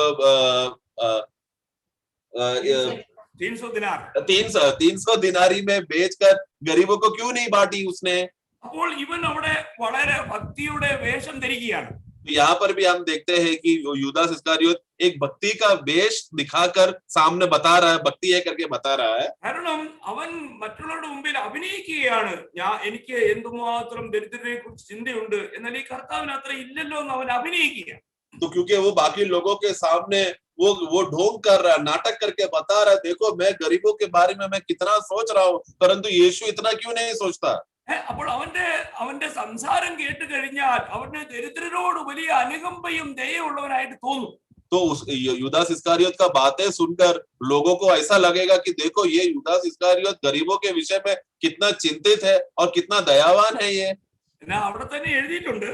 300 दिनारी में बेचकर गरीबों को क्यों नहीं बांटी उसने? അപ്പോൾ ഇവൻ അവിടെ വളരെ ഭക്തിയുടെ വേഷം ധരിക്കുകയാണ്. यहाँ पर भी हम देखते हैं कि यूदास इस्करियोत एक भक्ति का वेश दिखाकर सामने बता रहा है, भक्ति है करके बता रहा है. കാരണം അവൻ മറ്റുള്ളവരുടെ മുമ്പിൽ അഭിനയിക്കുകയാണ്, എനിക്ക് എന്തുമാത്രം ദരിദ്രരെ കുറിച്ച് ചിന്തയുണ്ട്, എന്നാൽ ഈ കർത്താവിന് അത്ര ഇല്ലല്ലോ എന്ന് അവൻ അഭിനയിക്കുക. तो क्योंकि वो बाकी लोगों के सामने वो ढोंग कर रहा है, नाटक करके बता रहा है, देखो मैं गरीबों के बारे में मैं कितना सोच रहा हूँ, परंतु यीशु इतना क्यों नहीं सोचता? അപ്പോൾ അവന്റെ സംസാരം കേട്ട് കഴിഞ്ഞാൽ അവന് ദരിദ്രരോട് വലിയ അനുകമ്പയും ദയയുള്ളവനായിട്ട് തോന്നും. तो यूदास इस्करियोत का बातें सुनकर लोगों को ऐसा लगेगा कि देखो ये यूदास इस्करियोत गरीबों के विषय में कितना चिंतित है और कितना दयावान है ये. അവിടെ തന്നെ എഴുതിയിട്ടുണ്ട്.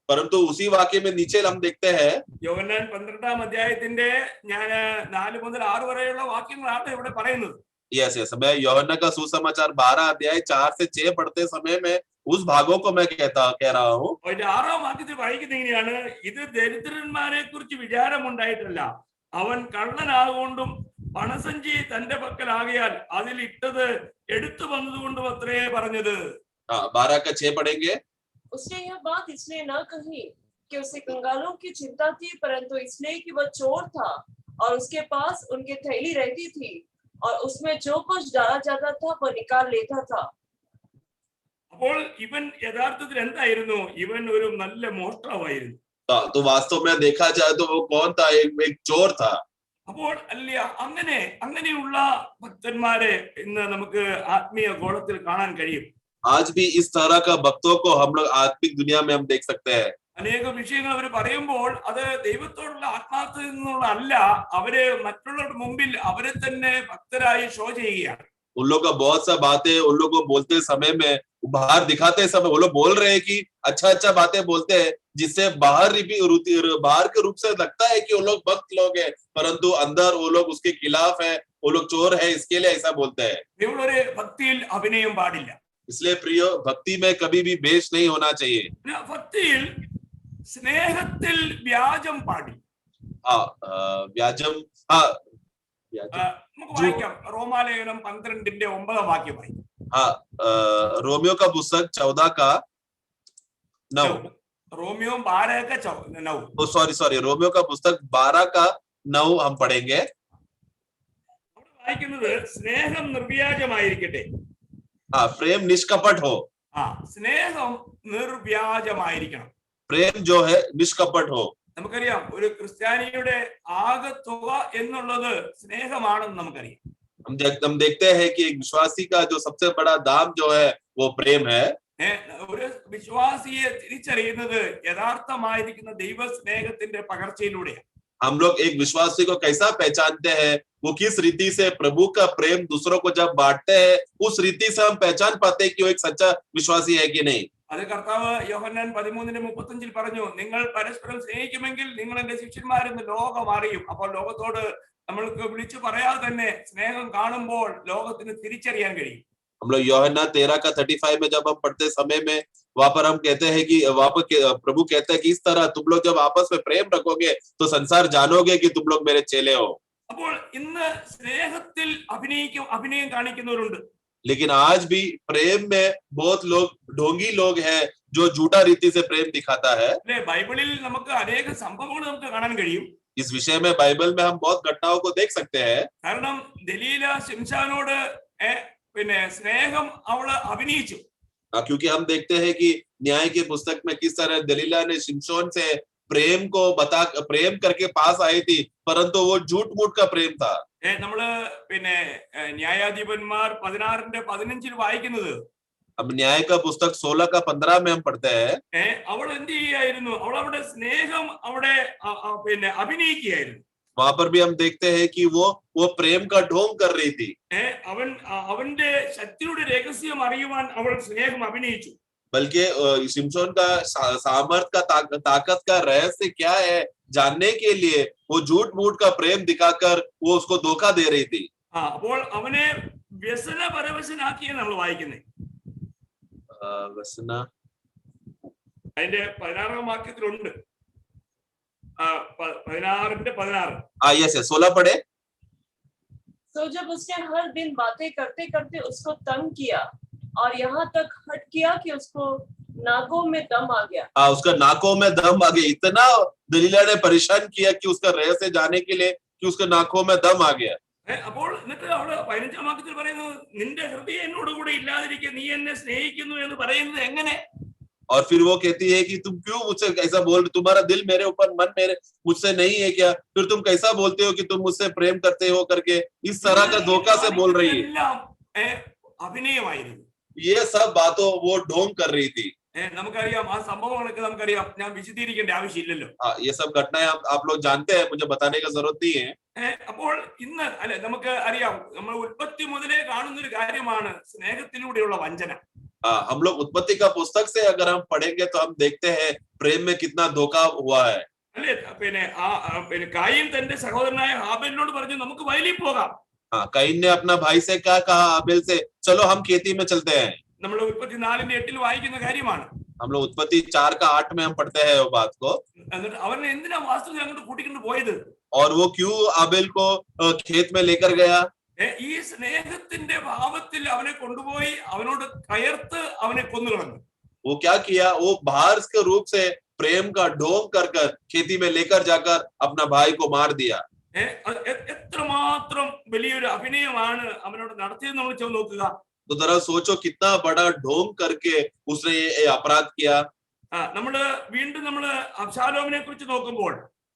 परंतु उसी वाक्य में नीचे हम देखते हैं, യോഹന്നാൻ 12-ാം അധ്യായത്തിന്റെ ഞാൻ 4 മുതൽ 6 വരെയുള്ള വാക്യങ്ങളാണ് ഇവിടെ പറയുന്നത്. यस मैं यूहन्ना का सुसमाचार 12 अध्याय 4 से 6 पढ़ते समय में उस भागों को मैं कह रहा हूँ. 6-ാം വാക്യത്തിൽ വായിക്കുന്നത് ഇങ്ങനെയാണ്, ഇത് ദരിദ്രന്മാരെ കുറിച്ച് വിചാരമുണ്ടായിട്ടല്ല, അവൻ കള്ളനാകൊണ്ടും പണസഞ്ചി തന്റെ പക്കലാകിയാൽ അതിൽ ഇട്ടത് എടുത്തു വന്നതുകൊണ്ടും അത്രേ പറഞ്ഞത്. 12 का 6 पढ़ेंगे. उसने यह बात इसलिए न कही कि उसे कंगालों की चिंता थी, परंतु इसलिए कि वह चोर था और उसके पास उनकी थैली रहती थी और उसमें जो कुछ डाला जाता था वह निकाल लेता था. അപ്പോൾ ഇവൻ യഥാർത്ഥത്തിൽ എന്തായിരുന്നു? ഇവൻ ഒരു നല്ല മോഷ്ടാവായിരുന്നു. तो वास्तव में देखा जाए तो वो कौन था? एक चोर था. അപ്പോൾ അല്ല, അങ്ങനെയുള്ള ഭക്തന്മാരെ ഇന്ന് നമുക്ക് ആത്മീയ ഗോളത്തിൽ കാണാൻ കഴിയും. आज भी इस तरह का भक्तों को हम लोग आत्मिक दुनिया में हम देख सकते हैं. അനേക വിഷയങ്ങൾ അവർ പറയുമ്പോൾ അത് ദൈവത്തോടുള്ള ആത്മാർത്ഥതയിൽ നിന്നുള്ള അല്ല, അവര് മറ്റുള്ളവരുടെ മുമ്പിൽ അവരെ തന്നെ ഭക്തരായി ഷോ ചെയ്യുകയാണ്. उन लोग का बहुत सा बातें उन लोग को बोलते समय में बाहर दिखाते समय वो लोग बोल रहे हैं कि अच्छा बातें बोलते हैं, जिससे बाहर के रूप से लगता है कि वो लोग भक्त लोग हैं, परंतु अंदर वो लोग उसके खिलाफ है, वो लोग चोर है, इसके लिए ऐसा बोलते हैं. ഇവരുടെ ഭക്തിയിൽ അഭിനയം പാടില്ല. इसलिए प्रियो, भक्ति में कभी भी वेश नहीं होना चाहिए. ഭക്തിയിൽ സ്നേഹത്തിൽ വ്യാജം പാടില്ല. വ്യാജം നമുക്ക് വായിക്കാം. റോമാലേഖനം 12-ന്റെ 9-ാം വാക്യം വായിക്കാം. रोमियो का पुस्तक 14 का 9. रोमियो 12 का 9. सॉरी रोमियो का पुस्तक 12 का 9 हम पढ़ेंगे. വായിക്കുന്നത് സ്നേഹം നിർവ്യാജമായിരിക്കട്ടെ. प्रेम निष्कपट हो. സ്നേഹം നിർവ്യാജമായിരിക്കണം. प्रेम जो है निष्कपट हो. നമുക്കറിയാം, ഒരു ക്രിസ്ത്യാനിയുടെ ആകത്തുക എന്നുള്ളത് സ്നേഹമാണെന്ന് നമുക്കറിയാം. हम देखते हैं कि एक विश्वासी का जो सबसे बड़ा दाम जो है वो प्रेम है. ഒരു വിശ്വാസിയെ തിരിച്ചറിയുന്നത് യഥാർത്ഥമായിരിക്കുന്ന ദൈവ സ്നേഹത്തിന്റെ പകർച്ചയിലൂടെയാണ്. हम लोग एक विश्वासी को कैसा पहचानते हैं, वो किस रीति से प्रभु का प्रेम दूसरों को जब बांटते हैं, उस रीति से हम पहचान पाते हैं कि वो एक सच्चा विश्वासी है कि नहीं। അത് കർത്താവ് യോഹന്നാൻ 13:35 പറഞ്ഞു, നിങ്ങൾ പരസ്പരം സ്നേഹിക്കുമെങ്കിൽ നിങ്ങൾ എന്റെ ശിഷ്യന്മാരെന്ന് ലോകം അറിയും. അപ്പോൾ ലോകത്തോട് നമ്മൾക്ക് വിളിച്ചു പറയാതെ തന്നെ സ്നേഹം കാണുമ്പോൾ ലോകത്തിന് തിരിച്ചറിയാൻ കഴിയും. हम लोग यूहन्ना 13:35 में जब हम पढ़ते समय में वहां पर हम कहते हैं कि वहां पर प्रभु कहते हैं कि इस तरह तुम लोग जब आपस में प्रेम रखोगे तो संसार जानोगे कि तुम लोग मेरे चेले हो। അപ്പോൾ ഇന്ന് സ്നേഹത്തിൽ അഭിനയം കാണിക്കുന്നവരുണ്ട്. लेकिन आज भी प्रेम में बहुत लोग ढोंगी लोग हैं जो झूठा रीति से प्रेम दिखाता है। ബൈബിളിൽ നമുക്ക് അനേക സംഭവങ്ങൾ നമുക്ക് കാണാൻ കഴിയും. इस विषय में बाइबल में हम बहुत घटनाओं को देख सकते हैं। കാരണം ദലീല ശിംശാനോട് പിന്നെ സ്നേഹം അവള് അഭിനയിച്ചു. क्योंकि हम देखते हैं कि न्याय की पुस्तक में किस तरह दलीला ने शिमशोन से प्रेम करके पास आई थी, परंतु वो झूठ मूठ का प्रेम था। നമ്മള് പിന്നെ ന്യായാധിപന്മാർ 16:15 വായിക്കുന്നത്, अब न्याय का पुस्तक 16:15 में हम पढ़ते हैं, അവൾ എന്ത് ചെയ്യായിരുന്നു, അവൾ അവിടെ സ്നേഹം അവിടെ പിന്നെ അഭിനയിക്കുകയായിരുന്നു. वहां पर भी हम देखते हैं कि वो प्रेम का ढोंग कर रही थी। അവന്റെ ശക്തിയുടെ രഹസ്യം അറിയുവാൻ അവൾ സ്നേഹം അഭിനയിച്ചു. बल्कि शिमशोन का सामर्थ का ताकत का रहस्य क्या है जानने के लिए वो झूठ मूठ का प्रेम दिखाकर वो उसको धोखा दे रही थी। അപ്പോൾ അവനെ വ്യസന പരവശനാക്കിയാണ് നമ്മൾ വായിക്കുന്നത്. व्यसन അതിന്റെ 16-ാം വാക്യത്തിലുണ്ട്. 16:16. यस 16 पढ़े। तो जब उसने हर दिन बातें करते करते उसको तंग किया और यहाँ तक हट किया कि उसको नाकों में दम आ गया। उसका नाकों में दम आ गया। इतना दलीला ने परेशान किया कि उसका रहस्य जाने के लिए कि उसके नाकों में दम आ गया। അപ്പോൾ എന്നിട്ട് അവിടെ 15-ാം വാക്യത്തിൽ പറയുന്നത്, നിന്റെ ഹൃദയം എന്നോട് കൂടെ ഇല്ലാതിരിക്കെ നീ എന്നെ സ്നേഹിക്കുന്നു എന്ന് പറയുന്നത് എങ്ങനെ? और फिर वो कहती है कि तुम क्यों मुझसे ऐसा बोल, तुम्हारा दिल मेरे ऊपर मन मेरे मुझसे नहीं है क्या? फिर तुम कैसा बोलते हो कि तुम मुझसे प्रेम करते हो करके? इस तरह का धोखा से बोल रही है। അഭിനയമായിരുന്നു. ये सब बातों वो ढोंग कर रही थी। നമുക്കറിയാം, ആ സംഭവങ്ങളൊക്കെ നമുക്കറിയാം, ഞാൻ വിശദീകരിക്കേണ്ട ആവശ്യമില്ലല്ലോ. ये सब घटनाएं आप लोग जानते हैं, मुझे बताने का जरूरत नहीं है। അപ്പോൾ ഇന്ന് അല്ലെ നമുക്ക് അറിയാം, നമ്മൾ ഉൽപ്പത്തി മുതലേ കാണുന്ന ഒരു കാര്യമാണ് സ്നേഹത്തിലൂടെയുള്ള വഞ്ചന. हम लोग उत्पत्ति का पुस्तक से अगर हम पढ़ेंगे तो हम देखते हैं प्रेम में कितना धोखा हुआ है। അല്ലെ പിന്നെ കായീൻ തന്റെ സഹോദരനായ ഹാബേലിനോട് പറഞ്ഞു, നമുക്ക് വയലിൽ പോകാം. काईन ने अपना भाई से क्या कहा, आबेल से, चलो हम खेती में चलते हैं। നമ്മൾ ഉൽപ്പത്തി 4:8 വായിക്കുന്ന കാര്യമാണ്. हम लोग उत्पत्ति 4:8 में हम पढ़ते हैं वो बात को। എന്നിട്ട് അവനെ എന്തിനാ വാസ്തവത്തിൽ അങ്ങോട്ട് കൂട്ടിക്കൊണ്ട് പോയത്? और वो क्यों आबेल को खेत में लेकर गया? ഈ സ്നേഹത്തിന്റെ ഭാവത്തിൽ അവനെ കൊണ്ടുപോയി അവനോട് കയർത്ത് അവനെ കൊന്നുകളഞ്ഞു. वो क्या किया, वो बाहर के रूप से प्रेम का ढोंग कर खेती में लेकर जाकर अपना भाई को मार दिया। എത്രമാത്രം വലിയൊരു അഭിനയമാണ് അവനോട് നടത്തിയത് നമ്മൾ നോക്കുക. तो जरा सोचो कितना बड़ा ढोंग करके उसने ये अपराध किया। നമ്മള് വീണ്ടും നമ്മള് അബ്ശാലോമിനെ കുറിച്ച് നോക്കുമ്പോൾ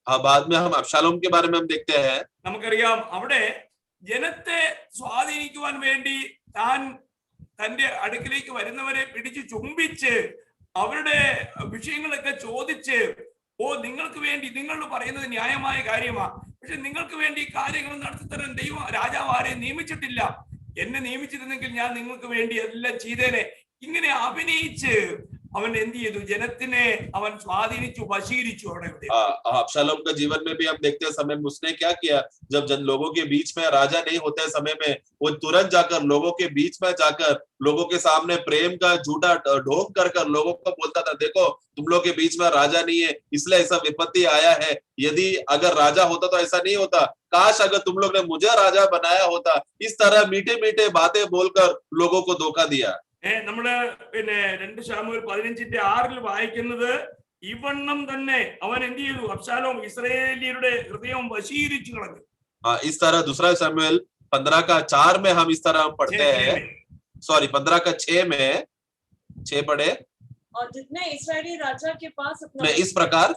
बाद में हम अब्शालोम के बारे में हम देखते हैं। നമുക്കറിയാം, അവിടെ ജനത്തെ സ്വാധീനിക്കുവാൻ വേണ്ടി താൻ തന്റെ അടുക്കിലേക്ക് വരുന്നവരെ പിടിച്ച് ചുംബിച്ച് അവരുടെ വിഷയങ്ങളൊക്കെ ചോദിച്ച്, നിങ്ങൾക്ക് വേണ്ടി നിങ്ങൾ പറയുന്നത് ന്യായമായ കാര്യമാണ്, പക്ഷെ നിങ്ങൾക്ക് വേണ്ടി കാര്യങ്ങൾ നടത്തിത്തരാൻ ദൈവം രാജാവ് ആരെയും നിയമിച്ചിട്ടില്ല, എന്നെ നിയമിച്ചിരുന്നെങ്കിൽ ഞാൻ നിങ്ങൾക്ക് വേണ്ടി എല്ലാം ചെയ്തേനെ. ഇങ്ങനെ അഭിനയിച്ച് അവൻ എന്ത് ചെയ്തു, ജനത്തിനെ അവൻ സ്വാധീനിച്ചു, വശീകരിച്ചു. അവിടെ अब्शालोम का जीवन में भी हम देखते हैं समय में उसने क्या किया, जब लोगों के बीच में राजा नहीं होते समय में वो तुरंत जाकर लोगों के बीच में जाकर लोगों के सामने प्रेम का झूठा ढोंग कर लोगों को बोलता था, देखो तुम लोग के बीच में राजा नहीं है इसलिए ऐसा विपत्ति आया है, यदि अगर राजा होता तो ऐसा नहीं होता, काश अगर तुम लोग ने मुझे राजा बनाया होता। इस तरह मीठे मीठे बातें बोलकर लोगों को धोखा दिया। നമ്മള് പിന്നെ 2 ശമൂവേൽ 15:6 വായിക്കുന്നത്, ഇവണ്ണം തന്നെ അവൻ എന്ത് ചെയ്തു, അബ്ശാലോം ഇസ്രായേലിയരുടെ ഹൃദയം വശീകരിച്ചു കളഞ്ഞു. इस तरह दूसरा शमूएल 15:4 में हम इस तरह हम पढ़ते हैं, सॉरी 15:6 में 6 पढ़े, और जितने इस्राएली राजा के पास अपना इस प्रकार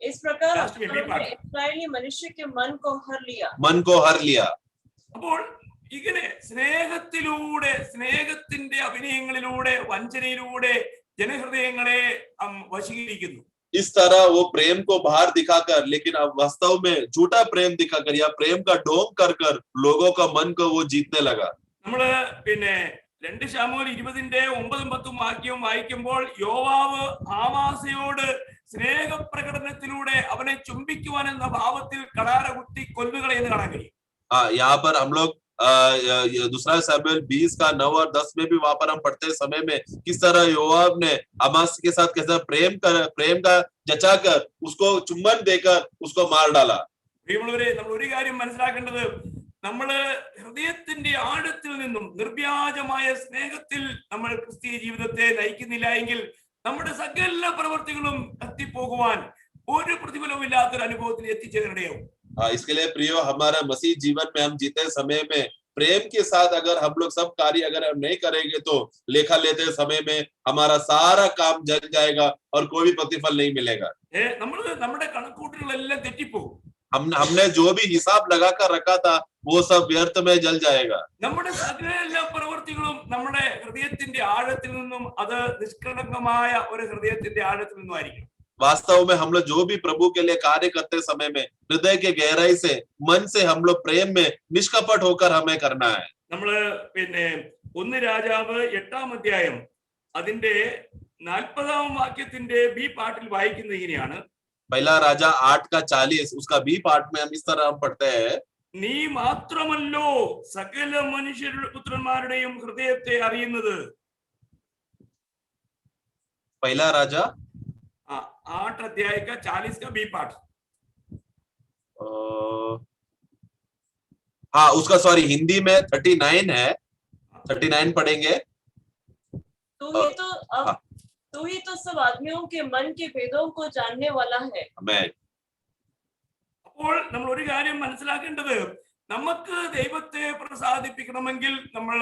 इस्राएली मनुष्य के मन को हर लिया। അപ്പോൾ ഇങ്ങനെ സ്നേഹത്തിലൂടെ, സ്നേഹത്തിന്റെ അഭിനയങ്ങളിലൂടെ, വഞ്ചനയിലൂടെ ജനഹൃദയങ്ങളെ വശീകരിക്കുന്നു. इस तरह वो प्रेम को बाहर दिखाकर, लेकिन अब वास्तव में झूठा प्रेम दिखाकर या प्रेम का ढोंग कर कर लोगों का मन को वो जीतने लगा। നമ്മള് പിന്നെ 2 ശമൂവേൽ 20:9-10 വാക്യം വായിക്കുമ്പോൾ യോവാബ് ആമാസയോട് സ്നേഹപ്രകടനത്തിലൂടെ അവനെ ചുംബിക്കുവാൻ എന്ന ഭാവത്തിൽ കടാര കുത്തി കൊല്ലുകളെന്ന് കാണാൻ കഴിയും. हाँ, यहाँ पर हम लोग दूसरा शमूएल 20 का 9 और 10 में भी वहां पर हम पढ़ते समय में किस तरह योआब ने अमासा के साथ कैसा प्रेम का जचा कर उसको चुम्बन देकर उसको मार डाला। പ്രിയമുള്ളവരെ, നമ്മൾ ഒരു കാര്യം മനസ്സിലാക്കേണ്ടത്, നമ്മള് ഹൃദയത്തിന്റെ ആഴത്തിൽ നിന്നും നിർവ്യാജമായ സ്നേഹത്തിൽ നമ്മൾ ക്രിസ്തീയ ജീവിതത്തെ നയിക്കുന്നില്ല എങ്കിൽ നമ്മുടെ സകല പ്രവർത്തികളും കത്തിപ്പോകുവാൻ ഒരു പ്രതിഫലവും ഇല്ലാത്തൊരു അനുഭവത്തിൽ എത്തിച്ചേരണിയാവും. इसके लिए प्रियो, हमारा मसीह जीवन में हम जीते समय में प्रेम के साथ अगर हम लोग सब कार्य अगर हम नहीं करेंगे तो लेखा लेते समय में हमारा सारा काम जल जाएगा और कोई भी प्रतिफल नहीं मिलेगा। നമ്മുടെ കണക്കൂട്ടലുകളെല്ലാം തെറ്റിപ്പോകും. हमने जो भी हिसाब लगा कर रखा था वो सब व्यर्थ में जल जाएगा। നമ്മുടെ സകല പ്രവർത്തികളും നമ്മുടെ ഹൃദയത്തിന്റെ ആഴത്തിൽ നിന്നും അത് നിഷ്കളങ്കമായ ഒരു ഹൃദയത്തിന്റെ ആഴത്തിൽ നിന്നും ആയിരിക്കും. वास्तव में हम लोग जो भी प्रभु के लिए कार्य करते समय में हृदय के गहराई से, मन से हम लोग प्रेम में निष्कपट होकर हमें करना है। നമ്മള് പിന്നെ 1 രാജാവ് 8-ാം അധ്യായം അതിന്റെ 40-ാം വാക്യത്തിന്റെ ബി പാർട്ടിൽ വായിക്കുന്നത് ഇങ്ങനെയാണ്. पहला राजा 8 का 40 उसका बी पार्ट में हम इस तरह हम पढ़ते हैं, നീ മാത്രമല്ലോ സകല മനുഷ്യരുടെ പുത്രന്മാരുടെയും ഹൃദയത്തെ അറിയുന്നത്. पहला राजा 8 अध्याय का 40 का बी पार्ट. हाँ, उसका सॉरी हिंदी में 39 है, 39 पढ़ेंगे. तू ही तो सब आदमियों के मन के भेदों को जानने वाला है. आमेन. അപ്പോൾ നമ്മൾ ഒരു കാര്യം മനസ്സിലാക്കേണ്ടത്, നമുക്ക് ദൈവത്തെ പ്രസാദിപ്പിക്കണമെങ്കിൽ നമ്മൾ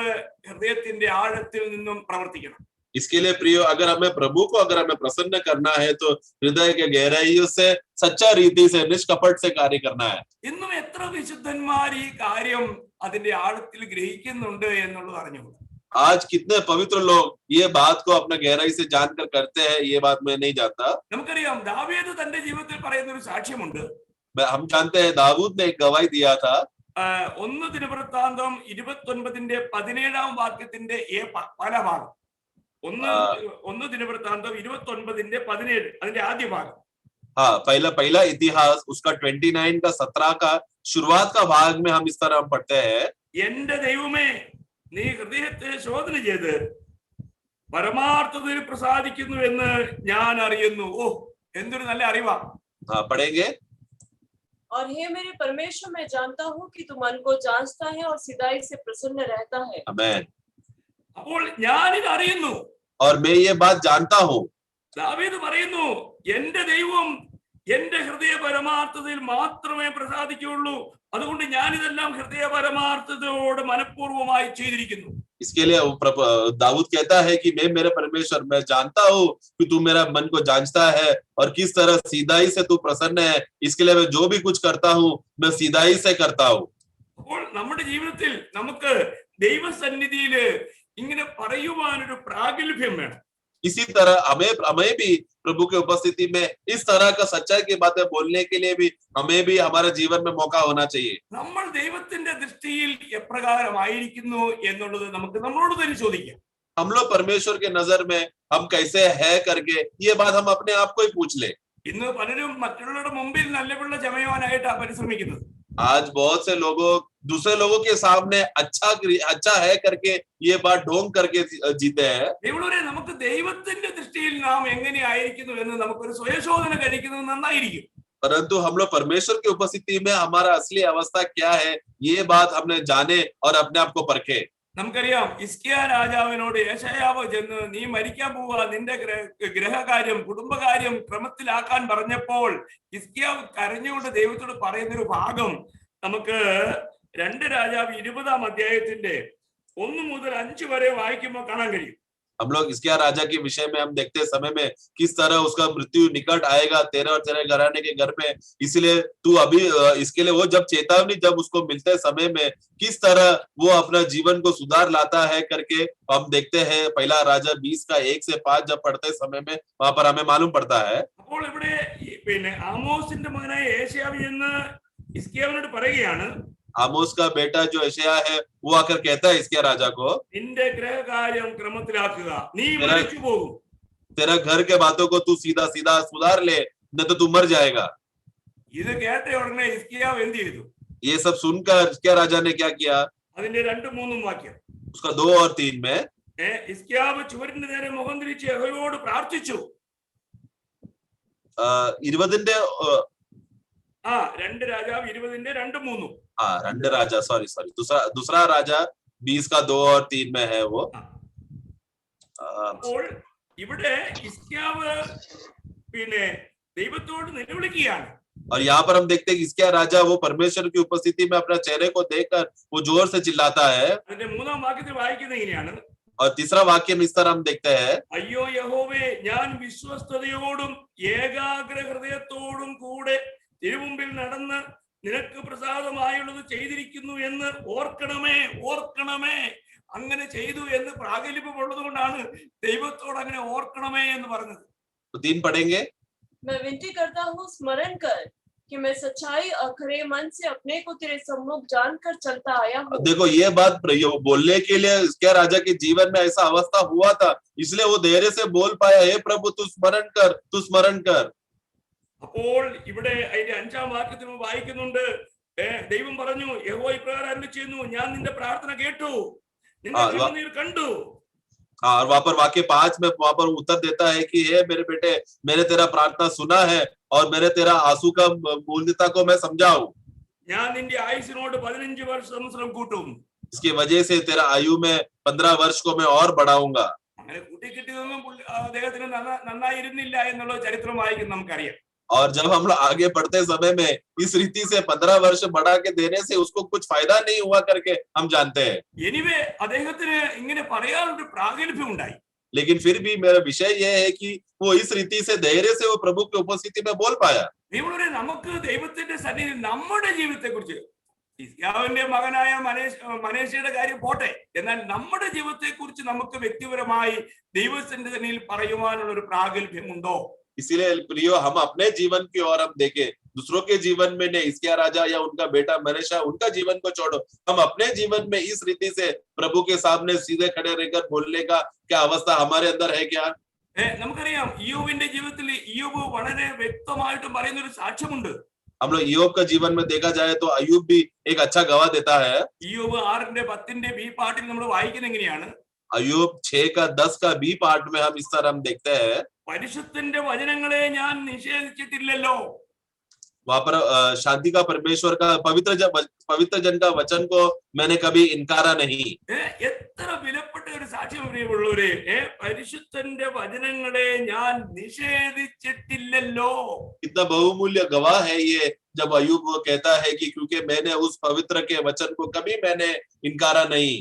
ഹൃദയത്തിന്റെ ആഴത്തിൽ നിന്നും പ്രവർത്തിക്കണം. इसके लिए प्रियो, अगर हमें प्रभु को अगर हमें प्रसन्न करना है तो हृदय के गहराइयों से सच्चा रीति से निष्कपट से कार्य करना है. ഇന്നും എത്ര വിശുദ്ധന്മാർ ഈ കാര്യം അതിന്റെ ആഴത്തിൽ ഗ്രഹിക്കുന്നുണ്ട് എന്നുള്ളത് അറിഞ്ഞുകൂടാ. आज कितने पवित्र लोग ये बात को अपना गहराई से जानकर करते हैं, ये बात मैं नहीं जानता. നമുക്കറിയാം, ദാവീദ് തന്റെ ജീവിതത്തിൽ പറയുന്ന ഒരു സാക്ഷ്യമുണ്ട്. हम जानते हैं दाऊद ने एक गवाही दिया था. 1 ദിനവൃത്താന്തം 29-17 വാക്യത്തിന്റെ പല ഭാഗം. 1 ദിനവൃത്താന്തം 29-17 അതിന്റെ ആദ്യ ഭാഗം. हाँ, पहला इतिहास उसका 29 का 17 का शुरुआत का भाग में हम इस तरह हम पढ़ते हैं, എന്റെ ദൈവമേ, നീ ഹൃദയത്തെ ശോധന ചെയ്ത് പരമാർത്ഥതയിൽ പ്രസാദിക്കുന്നു എന്ന് ഞാൻ അറിയുന്നു. ഓ, എന്തൊരു നല്ല അറിവാ. हाँ, पढ़ेंगे. और हे मेरे परमेश्वर, मैं जानता हूँ कि तू मन को जांचता है और सिधाई से प्रसन्न रहता है. आमेन. അപ്പോൾ ഞാനിത് അറിയുന്നു. और मैं ये बात जानता हूँ. ദാവീദ് പറയുന്നു, എന്റെ ദൈവം എന്റെ ഹൃദയ പരമാർത്ഥതയിൽ മാത്രമേ പ്രസാദിക്കുകയുള്ളൂ, അതുകൊണ്ട് ഞാനിതെല്ലാം ഹൃദയ പരമാർത്ഥതയോട് മനഃപൂർവ്വമായി ചെയ്തിരിക്കുന്നു. इसके लिए दाऊद कहता है कि मैं मेरे परमेश्वर, मैं जानता हूँ कि तू मेरा मन को जांचता है और किस तरह सीधाई से तू प्रसन्न है. इसके लिए मैं जो भी कुछ करता हूँ मैं सीधाई से करता हूँ. അപ്പോൾ നമ്മുടെ ജീവിതത്തിൽ നമുക്ക് ദൈവസന്നിധിയില് ഇങ്ങനെ പറയുവാനൊരു പ്രാഗൽഭ്യം വേണം. इसी तरह हमें भी प्रभु के उपस्थिति में इस तरह का सच्चाई की बातें बोलने के लिए भी हमें भी हमारे जीवन में मौका होना चाहिए. നമ്മൾ ദൈവത്തിന്റെ ദൃഷ്ടിയിൽ എപ്രകാരമായിരിക്കുന്നു എന്നുള്ളത് നമുക്ക് നമ്മളോട് തന്നെ ചോദിക്കാം. हम लोग परमेश्वर के नजर में हम कैसे है करके ये बात हम अपने आप को ही पूछ ले. ഇന്ന് പലരും മറ്റുള്ളവരുടെ മുമ്പിൽ നല്ല പിള്ള ചമയുവാനായിട്ടാണ് പരിശ്രമിക്കുന്നത്. आज बहुत से लोगों दूसरे लोगों के सामने अच्छा है करके ये बात ढोंग करके जीते हैं. ഇവിടെ നമുക്ക് ദൈവത്തിന്റെ ദൃഷ്ടിയിൽ നാം എങ്ങനെ ആയിരിക്കുന്നു എന്ന് നമുക്കൊരു സ്വയശോധന കഴിക്കുന്നത് നന്നായിരിക്കും. परंतु हम लोग परमेश्वर की उपस्थिति में हमारा असली अवस्था क्या है, ये बात हमने जाने और अपने आप को परखे. നമുക്കറിയാം, ഹിസ്കിയാ രാജാവിനോട് യെശയ്യാവ് ചെന്ന് നീ മരിക്കാൻ പോവുക, നിന്റെ ഗ്രഹകാര്യം കുടുംബകാര്യം ക്രമത്തിലാക്കാൻ പറഞ്ഞപ്പോൾ ഹിസ്കിയാവ് കരഞ്ഞുകൊണ്ട് ദൈവത്തോട് പറയുന്നൊരു ഭാഗം നമുക്ക് 2 രാജാവ് 20-ാം അധ്യായത്തിന്റെ 1 മുതൽ 5 വരെ വായിക്കുമ്പോൾ കാണാൻ കഴിയും. हम लोग इसके राजा के विषय में हम देखते समय में किस तरह उसका मृत्यु निकट आएगा तेरे और तेरे घराने के घर में। इसलिए तू अभी इसके लिए वो जब चेतावनी जब उसको मिलते समय में किस तरह वो अपना जीवन को सुधार लाता है करके हम देखते हैं। पहला राजा 20 का 1 से 5 जब पढ़ते समय में वहां पर हमें मालूम पड़ता है। അപ്പോൾ ഇവിടെ പിന്നെ ആമോസിന്റെ മകനായ ഏശയ്യാവ് എന്ന് ഹിസ്കിയാവിനോട് പറയുകയാണ്, आमोस का बेटा जो यशायाह है वो आकर कहता है इसके राजा को, നിന്റെ ഗ്രഹകാര്യം ക്രമത്തിലാക്കുക, നീ മരിച്ചു പോകും. तेरा घर के बातों को तू सीधा सीधा सुधार ले, नहीं तो तू मर जाएगा। ഇത് കേട്ട ഉടനെ ഹിസ്കിയാവ് എന്ത് ചെയ്തു? ये सब सुनकर इसके राजा ने क्या किया? അതിന്റെ 2-3 വാക്യം उसका 2 और 3 में ഹിസ്കിയാവ് ചുവരിന്റെ നേരെ മുഖം തിരിച്ച് യഹോവയോട് പ്രാർത്ഥിച്ചു. 20ന്റെ 2 രാജാവ് 20ന്റെ 2-3. രണ്ട് राजा सॉरी दूसरा राजा 20 का 2 और 3 में है वो। അപ്പോൾ ഇവിടെ ഹിസ്കിയാവ് പിന്നെ ദൈവത്തോട് നിലവിളിക്കുകയാണ്. और यहाँ पर हम देखते हैं कि इसका राजा वो परमेश्वर की उपस्थिति में अपना चेहरे को देखकर वो जोर से चिल्लाता है। അതിന്റെ 3-ാം വാക്യത്തിൽ വായിക്കുന്നത് ഇങ്ങനെയാണ്, और तीसरा वाक्य में इस तरह हम देखते हैं, അയ്യോ യഹോവേ, ഞാൻ വിശ്വസ്തയോടും ഏകാഗ്ര ഹൃദയത്തോടും കൂടെ തിരുമുമ്പിൽ നടന്ന് നിനക്ക് പ്രസാദമായുള്ളത് ചെയ്തിരിക്കുന്നു എന്ന് ഓർക്കണമേ, ഓർക്കണമേ. അങ്ങനെ ചെയ്തു എന്ന് പ്രാഗൽഭ്യമുള്ളത് കൊണ്ടാണ് ദൈവത്തോട് അങ്ങനെ ഓർക്കണമേ എന്ന് പറഞ്ഞത്. 3 पढ़ेंगे। मैं विनती करता हूँ, स्मरण कर कि मैं सच्चाई और खरे मन से अपने को तेरे सम्मुख जानकर चलता आया हूँ। देखो ये बात बोलने के लिए इसके राजा के जीवन में ऐसा अवस्था हुआ था, इसलिए वो धैर्य से बोल पाया, हे प्रभु तू स्मरण कर, तू स्मरण कर। അപ്പോൾ ഇവിടെ അതിന്റെ 5-ാം വാക്യത്തിൽ വായിക്കുന്നുണ്ട്, ദൈവം പറഞ്ഞു, യഹോവ ഇപ്രകാരം അരുളിച്ചെയ്യുന്നു, ഞാൻ നിന്റെ പ്രാർത്ഥന കേട്ടു, നിന്റെ കണ്ണുനീർ കണ്ടു. और वहां पर वाक्य 5 में वहां पर उत्तर देता है कि हे मेरे बेटे, मैंने तेरा प्रार्थना सुना है और मैंने तेरा आंसू का मूल्यता को मैं समझाऊं। ഞാൻ നിന്റെ ആയുസ്സിനോട് 15 വർഷം കൂട്ടും. इसकी वजह से तेरा आयु में 15 वर्ष को मैं और बढ़ाऊंगा। അങ്ങനെ കൂട്ടിക്കിട്ടിയതൊന്നും അദ്ദേഹത്തിന് നന്നായിരുന്നില്ല എന്നുള്ള ചരിത്രം വായിക്കുന്ന നമുക്കറിയാം. और जब हम लोग आगे बढ़ते समय में इस रीति से 15 वर्ष बढ़ा के देने से उसको कुछ फायदा नहीं हुआ करके हम जानते हैं। എനിവേ അദ്ദേഹത്തിന് ഇങ്ങനെ പറയാനുള്ള പ്രാഗൽഭ്യം ഉണ്ടായി. लेकिन फिर भी मेरा विषय यह है कि वो इस रीति से धैर्य से वो प्रभु की उपस्थिति में बोल पाया। നമുക്ക് ദൈവത്തിന്റെ സന്നിധിയിൽ നമ്മുടെ ജീവിതത്തെ കുറിച്ച്, ഹിസ്കിയാവിന്റെ മകനായ മനേശയുടെ കാര്യം പോട്ടെ, എന്നാൽ നമ്മുടെ ജീവിതത്തെ കുറിച്ച് നമുക്ക് വ്യക്തിപരമായി ദൈവത്തിന്റെ സന്നിധിയിൽ പറയുവാനുള്ള ഒരു പ്രാഗൽഭ്യമുണ്ടോ? इसीलिए प्रियो, हम अपने जीवन की ओर हम देखें, दूसरों के जीवन में नहीं, इसके राजा या उनका बेटा मनेशा उनका जीवन को छोड़ो, हम अपने जीवन में इस रीति से प्रभु के सामने सीधे खड़े रहकर बोलने का क्या अवस्था हमारे अंदर है क्या? നമുക്കറിയാം, ഇയ്യോബിന്റെ ജീവിതത്തിൽ ഇയ്യോബ് വളരെ വ്യക്തമായിട്ട് പറയുന്ന ഒരു സാക്ഷ്യമുണ്ട്. हम लोग इय्योब का जीवन में देखा जाए तो अय्यूब भी एक अच्छा गवाह देता है। ഇയ്യോബ് 6:10 ബി പാർട്ടിൽ നമ്മൾ വായിക്കുന്നത് എങ്ങനെയാണ്? अय्यूब 6 का 10 का बी पार्ट में हम इस तरह हम देखते हैं, പരിശുദ്ധന്റെ വചനങ്ങളെ ഞാൻ നിഷേധിച്ചിട്ടില്ലല്ലോ. वहां पर शांति का परमेश्वर का पवित्र जन का वचन को मैंने कभी इनकारा नहीं। എത്ര വിലപ്പെട്ട ഒരു സാക്ഷ്യം പ്രിയമുള്ളവരെ, പരിശുദ്ധന്റെ വചനങ്ങളെ ഞാൻ നിഷേധിച്ചിട്ടില്ലല്ലോ. कितना बहुमूल्य गवाह है ये जब अय्यूब वो कहता है कि क्योंकि मैंने उस पवित्र के वचन को कभी मैंने इनकारा नहीं।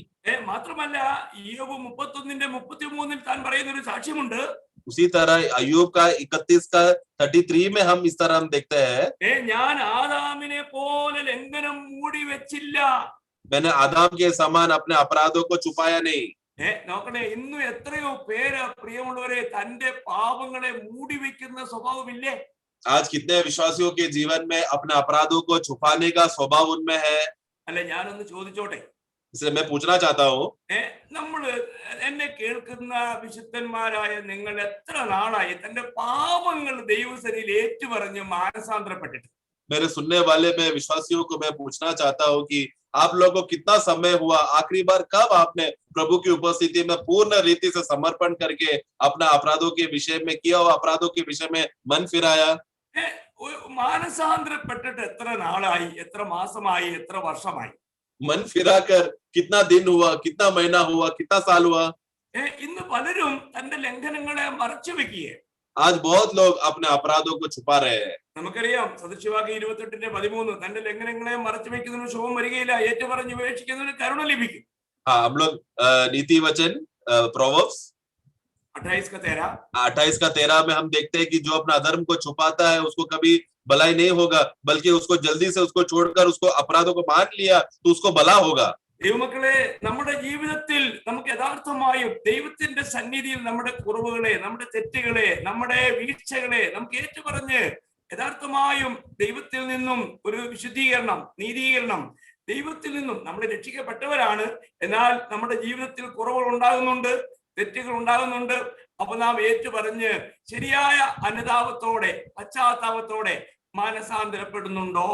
മാത്രമല്ല ഇയ്യോബ് 31:33 താൻ പറയുന്ന ഒരു സാക്ഷ്യമുണ്ട്. उसी तरह अय्यूब का 31 का 33 में हम इस तरह हम देखते हैं, ഞാൻ ആദാമിനെ പോലെ ലംഘനം മൂടി വെച്ചില്ല. मैंने आदम के समान अपने अपराधों को छुपाया नहीं। നോക്കണേ, ഇന്നും എത്രയോ പേര് പ്രിയമുള്ളവരെ തന്റെ പാപങ്ങളെ മൂടി വെക്കുന്ന സ്വഭാവമില്ലേ? आज कितने विश्वासियों के जीवन में अपने अपराधों को छुपाने का स्वभाव उनमें है? അല്ലെ, ഞാനൊന്ന് ചോദിച്ചോട്ടെ, इसलिए मैं पूछना चाहता हूँ, നമ്മള് എന്നെ കേൾക്കുന്ന വിശുദ്ധന്മാരായ നിങ്ങൾ എത്ര നാളായി തന്റെ പാപങ്ങൾ ദൈവസന്നിധിയിൽ ഏറ്റുപറഞ്ഞ് മാനസാന്തരപ്പെട്ടിട്ട്? मेरे सुनने वाले में विश्वासियों को मैं पूछना चाहता हूँ कि आप लोगों को कितना समय हुआ, आखिरी बार कब आपने प्रभु की उपस्थिति में पूर्ण रीति से समर्पण करके अपना अपराधों के विषय में किया और अपराधों के विषय में मन फिराया? മാനസാന്തരപ്പെട്ടിട്ട് എത്ര നാളായി, എത്ര മാസമായി, എത്ര വർഷമായി? मन फिराकर कितना दिन हुआ, कितना महीना हुआ, कितना साल हुआ? ഇന്ന് പലരും തന്റെ ലംഘനങ്ങളെ മറച്ചു വെക്കുകയെ. आज बहुत लोग अपने अपराधों को छुपा रहे हैं। നമുക്കറിയാം, സദൃശവാക്യം 28:13 തന്റെ ലംഘനങ്ങളെ മറച്ചു വെക്കുന്നതിന് ശോഭം വരികയില്ല, ഏറ്റുപറഞ്ഞ് ഉപേക്ഷിക്കുന്നതിന് കരുണ ലഭിക്കും. हाँ, हम लोग नीति वचन प्रोवर्ब्स 28 का 13 28 का 13 में हम देखते हैं कि जो अपना अधर्म को छुपाता है उसको कभी भलाई नहीं होगा, बल्कि उसको जल्दी से उसको छोड़कर उसको अपराधों को मान लिया तो उसको भला होगा। ദൈവമക്കളെ, നമ്മുടെ ജീവിതത്തിൽ നമുക്ക് യഥാർത്ഥമായും ദൈവത്തിന്റെ സന്നിധിയിൽ നമ്മുടെ കുറവുകളെ, നമ്മുടെ തെറ്റുകളെ, നമ്മുടെ വീഴ്ചകളെ നമുക്ക് ഏറ്റുപറഞ്ഞ് യഥാർത്ഥമായും ദൈവത്തിൽ നിന്നും ഒരു വിശുദ്ധീകരണം, നീതീകരണം, ദൈവത്തിൽ നിന്നും നമ്മൾ രക്ഷിക്കപ്പെട്ടവരാണ്. എന്നാൽ നമ്മുടെ ജീവിതത്തിൽ കുറവുകൾ ഉണ്ടാകുന്നുണ്ട്, തെറ്റുകൾ ഉണ്ടാകുന്നുണ്ട്. അപ്പൊ നാം ഏറ്റുപറഞ്ഞ് ശരിയായ അനുതാപത്തോടെ, പശ്ചാത്താപത്തോടെ മാനസാന്തരപ്പെടുന്നുണ്ടോ?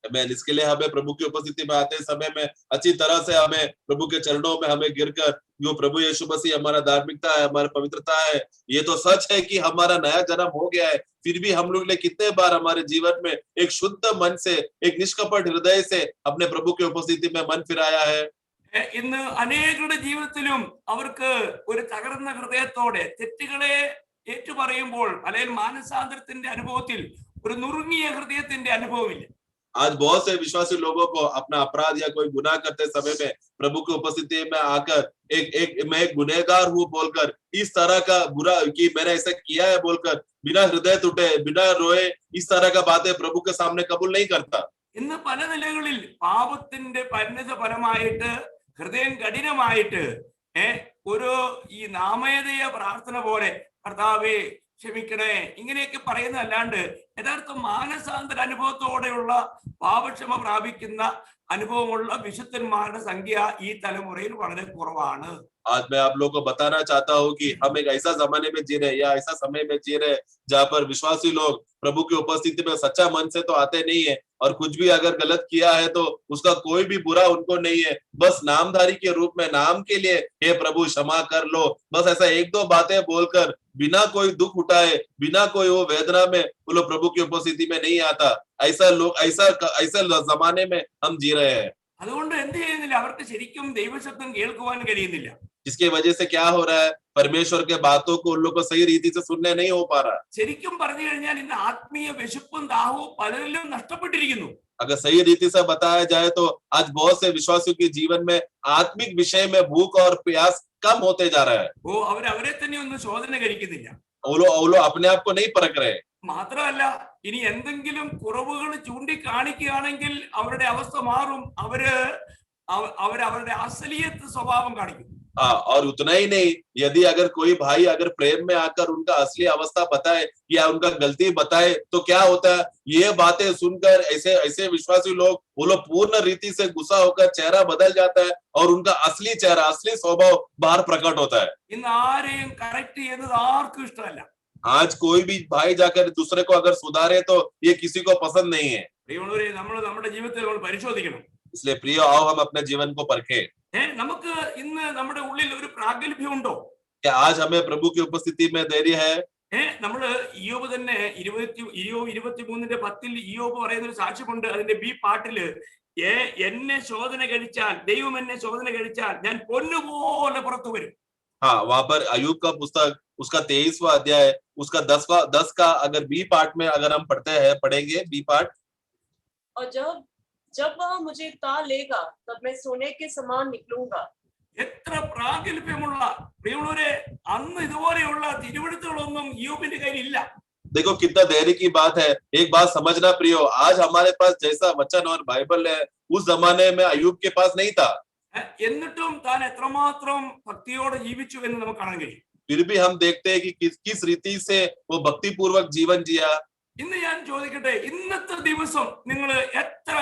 मैन इसके लिए हमें प्रभु की उपस्थिति में आते समय में अच्छी तरह से हमें प्रभु के चरणों में हमें गिरकर, जो प्रभु यीशु मसीह हमारा धार्मिकता है, हमारा पवित्रता है, ये तो सच है कि हमारा नया जन्म हो गया है, फिर भी हम लोग ने कितने बार हमारे जीवन में एक शुद्ध मन से, एक निष्कपट हृदय से अपने प्रभु की उपस्थिति में मन फिराया है। ഇന്ന് അനേകരുടെ ജീവിതത്തിലും അവർക്ക് ഒരു തകർന്ന ഹൃദയത്തോടെ തെറ്റുകളെ ഏറ്റുപറയുമ്പോൾ അല്ലെങ്കിൽ മാനസാന്തരത്തിന്റെ അനുഭവത്തിൽ ഒരു നുറുങ്ങിയ ഹൃദയത്തിന്റെ അനുഭവമില്ല. आज बहुत से विश्वासी लोगों को अपना अपराध या कोई गुनाह करते समय में प्रभु की उपस्थिति में आकर मैं एक गुनहगार हूँ बोलकर, इस तरह का बुरा कि मैंने ऐसा किया है बोलकर बिना हृदय टूटे, बिना रोए, इस तरह का बातें प्रभु के सामने कबूल नहीं करता। ഇന്ന് പല നിലകളിൽ പാപത്തിന്റെ പരിണത ഫലമായിട്ട് ഹൃദയം കഠിനമായിട്ട് ഒരു ഈ നാമേതയ പ്രാർത്ഥന പോലെ കർത്താവേ ക്ഷമിക്കണേ ഇങ്ങനെയൊക്കെ പറയുന്നതല്ലാണ്ട് യഥാർത്ഥ മാനസാന്തര അനുഭവത്തോടെയുള്ള പാപക്ഷമ പ്രാപിക്കുന്ന അനുഭവമുള്ള വിശുദ്ധന്മാരുടെ സംഖ്യ ഈ തലമുറയിൽ വളരെ കുറവാണ്. आज मैं आप लोगों को बताना चाहता हूँ कि हम एक ऐसा जमाने में जी रहे या ऐसा समय में जी रहे जहाँ पर विश्वासी लोग प्रभु की उपस्थिति में सच्चा मन से तो आते नहीं है, और कुछ भी अगर गलत किया है तो उसका कोई भी बुरा उनको नहीं है, बस नामधारी के रूप में नाम के लिए हे प्रभु क्षमा कर लो, बस ऐसा एक दो बातें बोलकर बिना कोई दुख उठाए, बिना कोई वो वेदना में वो लोग प्रभु की उपस्थिति में नहीं आता। ऐसा लोग ऐसा जमाने में हम जी रहे हैं। അതുകൊണ്ട് എന്ത് ചെയ്യുന്നില്ല, അവർക്ക് ശരിക്കും ദൈവശബ്ദം കേൾക്കുവാൻ കഴിയുന്നില്ല. जिसकी वजह से क्या हो रहा है, परमेश्वर के बातों को उन लोग को सही रीति से सुनने नहीं हो पा रहा। ശരിക്കും പറഞ്ഞു കഴിഞ്ഞാൽ ഇന്ന് ആത്മീയ വിശപ്പും ദാഹവും പലരിലും നഷ്ടപ്പെട്ടിരിക്കുന്നു. अगर सही रीति से बताया जाए तो आज बहुत से विश्वासियों के जीवन में आत्मिक विषय में भूख और प्यास कम होते जा रहा है। അവരെ തന്നെ ഒന്നും ശോധന കഴിക്കുന്നില്ല. वो लोग अपने आप को नहीं परख रहे। മാത്രമല്ല ഇനി എന്തെങ്കിലും കുറവുകൾ ചൂണ്ടിക്കാണിക്കുകയാണെങ്കിൽ അവരുടെ അവസ്ഥ മാറും. അവരുടെ അസലിയത്ത് സ്വഭാവം കാണിക്കും. और उतना ही नहीं, यदि अगर कोई भाई अगर प्रेम में आकर उनका असली अवस्था बताए या उनका गलती बताए तो क्या होता है, ये बातें सुनकर ऐसे विश्वासी लोग वो लोग पूर्ण रीति से गुस्सा होकर चेहरा बदल जाता है और उनका असली चेहरा, असली स्वभाव बाहर प्रकट होता है। ഇന്ന് ആരെയും കറക്റ്റ് ചെയ്യുന്നത് ആർക്കും ഇഷ്ടമല്ല. आज कोई भी भाई जाकर दूसरे को अगर सुधारे तो ये किसी को पसंद नहीं है। പ്രിയമുള്ളവരെ, നമ്മൾ നമ്മുടെ ജീവിതത്തിൽ നമ്മൾ പരിശോധിക്കണം. इसलिए प्रिय आओ हम अपने जीवन को परखें। നമുക്ക് ഇന്ന് നമ്മുടെ ഉള്ളിൽ ഒരു പ്രാഗൽഭ്യം ഉണ്ടോ? क्या आज हमें प्रभु की उपस्थिति में धैर्य है? നമ്മള് ഇയ്യോബ് തന്നെ 23:10 ഇയ്യോബ് പറയുന്ന ഒരു സാക്ഷ്യമുണ്ട്. അതിന്റെ ബി പാട്ടില് എന്നെ ശോധന കഴിച്ചാൽ, ദൈവം എന്നെ ശോധന കഴിച്ചാൽ ഞാൻ പൊന്നുപോലെ പുറത്തു വരും. हाँ, वहां पर अयूब का पुस्तक उसका 23वां अध्याय उसका 10 का अगर बी पार्ट में अगर हम पढ़ेंगे बी पार्ट, और जब वह मुझे ता लेगा तब मैं सोने के समान निकलूंगा. എത്ര പ്രാഗൽഭ്യമുള്ള പ്രിയമുള്ളവരെ, അന്ന് ഇതുപോലെയുള്ള തിരുവെഴുത്തുകളൊന്നും ഇയ്യോബിന്റെ കയ്യിൽ ഇല്ല. देखो कितना धैर्य की बात है। एक बात समझना प्रियो, आज हमारे पास जैसा वचन और बाइबल है उस जमाने में अयूब के पास नहीं था। എന്നിട്ടും താൻ എത്രമാത്രം ഭക്തിയോടെ ജീവിച്ചു എന്ന് നമുക്ക് കാണാൻ കഴിയും. फिर भी हम देखते हैं कि किस रीति से वो भक्ति पूर्वक जीवन जिया। ഇന്ന് ഞാൻ ചോദിക്കട്ടെ, ഇന്നത്തെ ദിവസം നിങ്ങൾ എത്ര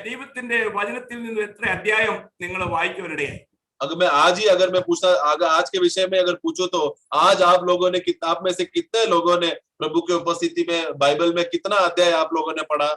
ദൈവത്തിന്റെ വചനത്തിൽ നിന്ന് എത്ര അധ്യായം നിങ്ങൾ വായിക്കുവാനിടയായി? अगर मैं आज ही अगर मैं पूछता अगर आज के विषय में अगर पूछो तो आज आप लोगों ने किताब में से कितने लोगों ने प्रभु की उपस्थिति में बाइबल में कितना अध्याय आप लोगों ने पढ़ा?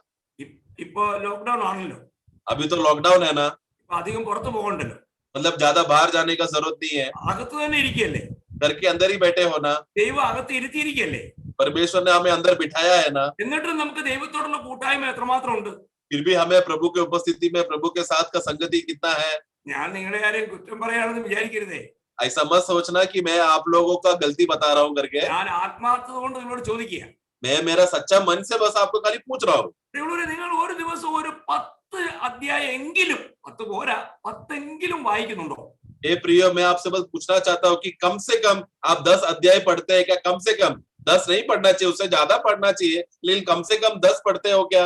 ഇപ്പൊ ലോക്ക്ഡൌൺ ആണല്ലോ, अभी तो लॉकडाउन है ना, ഇപ്പൊ അധികം പുറത്തു പോകണ്ടല്ലോ, मतलब ज्यादा बाहर जाने का जरूरत नहीं है, അകത്ത് തന്നെ ഇരിക്കല്ലേ, घर के अंदर ही बैठे हो ना, ദൈവം അകത്ത് ഇരുത്തിയിരിക്കല്ലേ, परमेश्वर ने हमें अंदर बिठाया है ना, എന്നിട്ടും നമുക്ക് ദൈവത്തോടുള്ള കൂട്ടായ്മ എത്രമാത്രം ഉണ്ട്? फिर भी हमें प्रभु की उपस्थिति में प्रभु के साथ का संगति कितना है? ഞാൻ നിങ്ങളെ ആരെയും കുറ്റം പറയാണെന്ന് വിചാരിക്കരുതേ. ऐसा मत सोचना कि मैं आप लोगों का गलती बता रहा हूँ करके। ഞാൻ ആത്മാർത്ഥത കൊണ്ട് നിങ്ങളോട് ചോദിക്കുക, मैं मेरा सच्चा मन से बस आपको खाली पूछ रहा हूँ। നിങ്ങൾ ഒരു ദിവസം ഒരു 10 അധ്യായം എങ്കിലും, 10 പോരാ 10 എങ്കിലും വായിക്കുന്നുണ്ടോ? हे प्रियो, मैं आपसे बस पूछना चाहता हूँ कि कम से कम आप 10 अध्याय पढ़ते हैं क्या? कम से कम 10 नहीं पढ़ना चाहिए, उससे ज्यादा पढ़ना चाहिए, लेकिन कम से कम 10 पढ़ते हो क्या?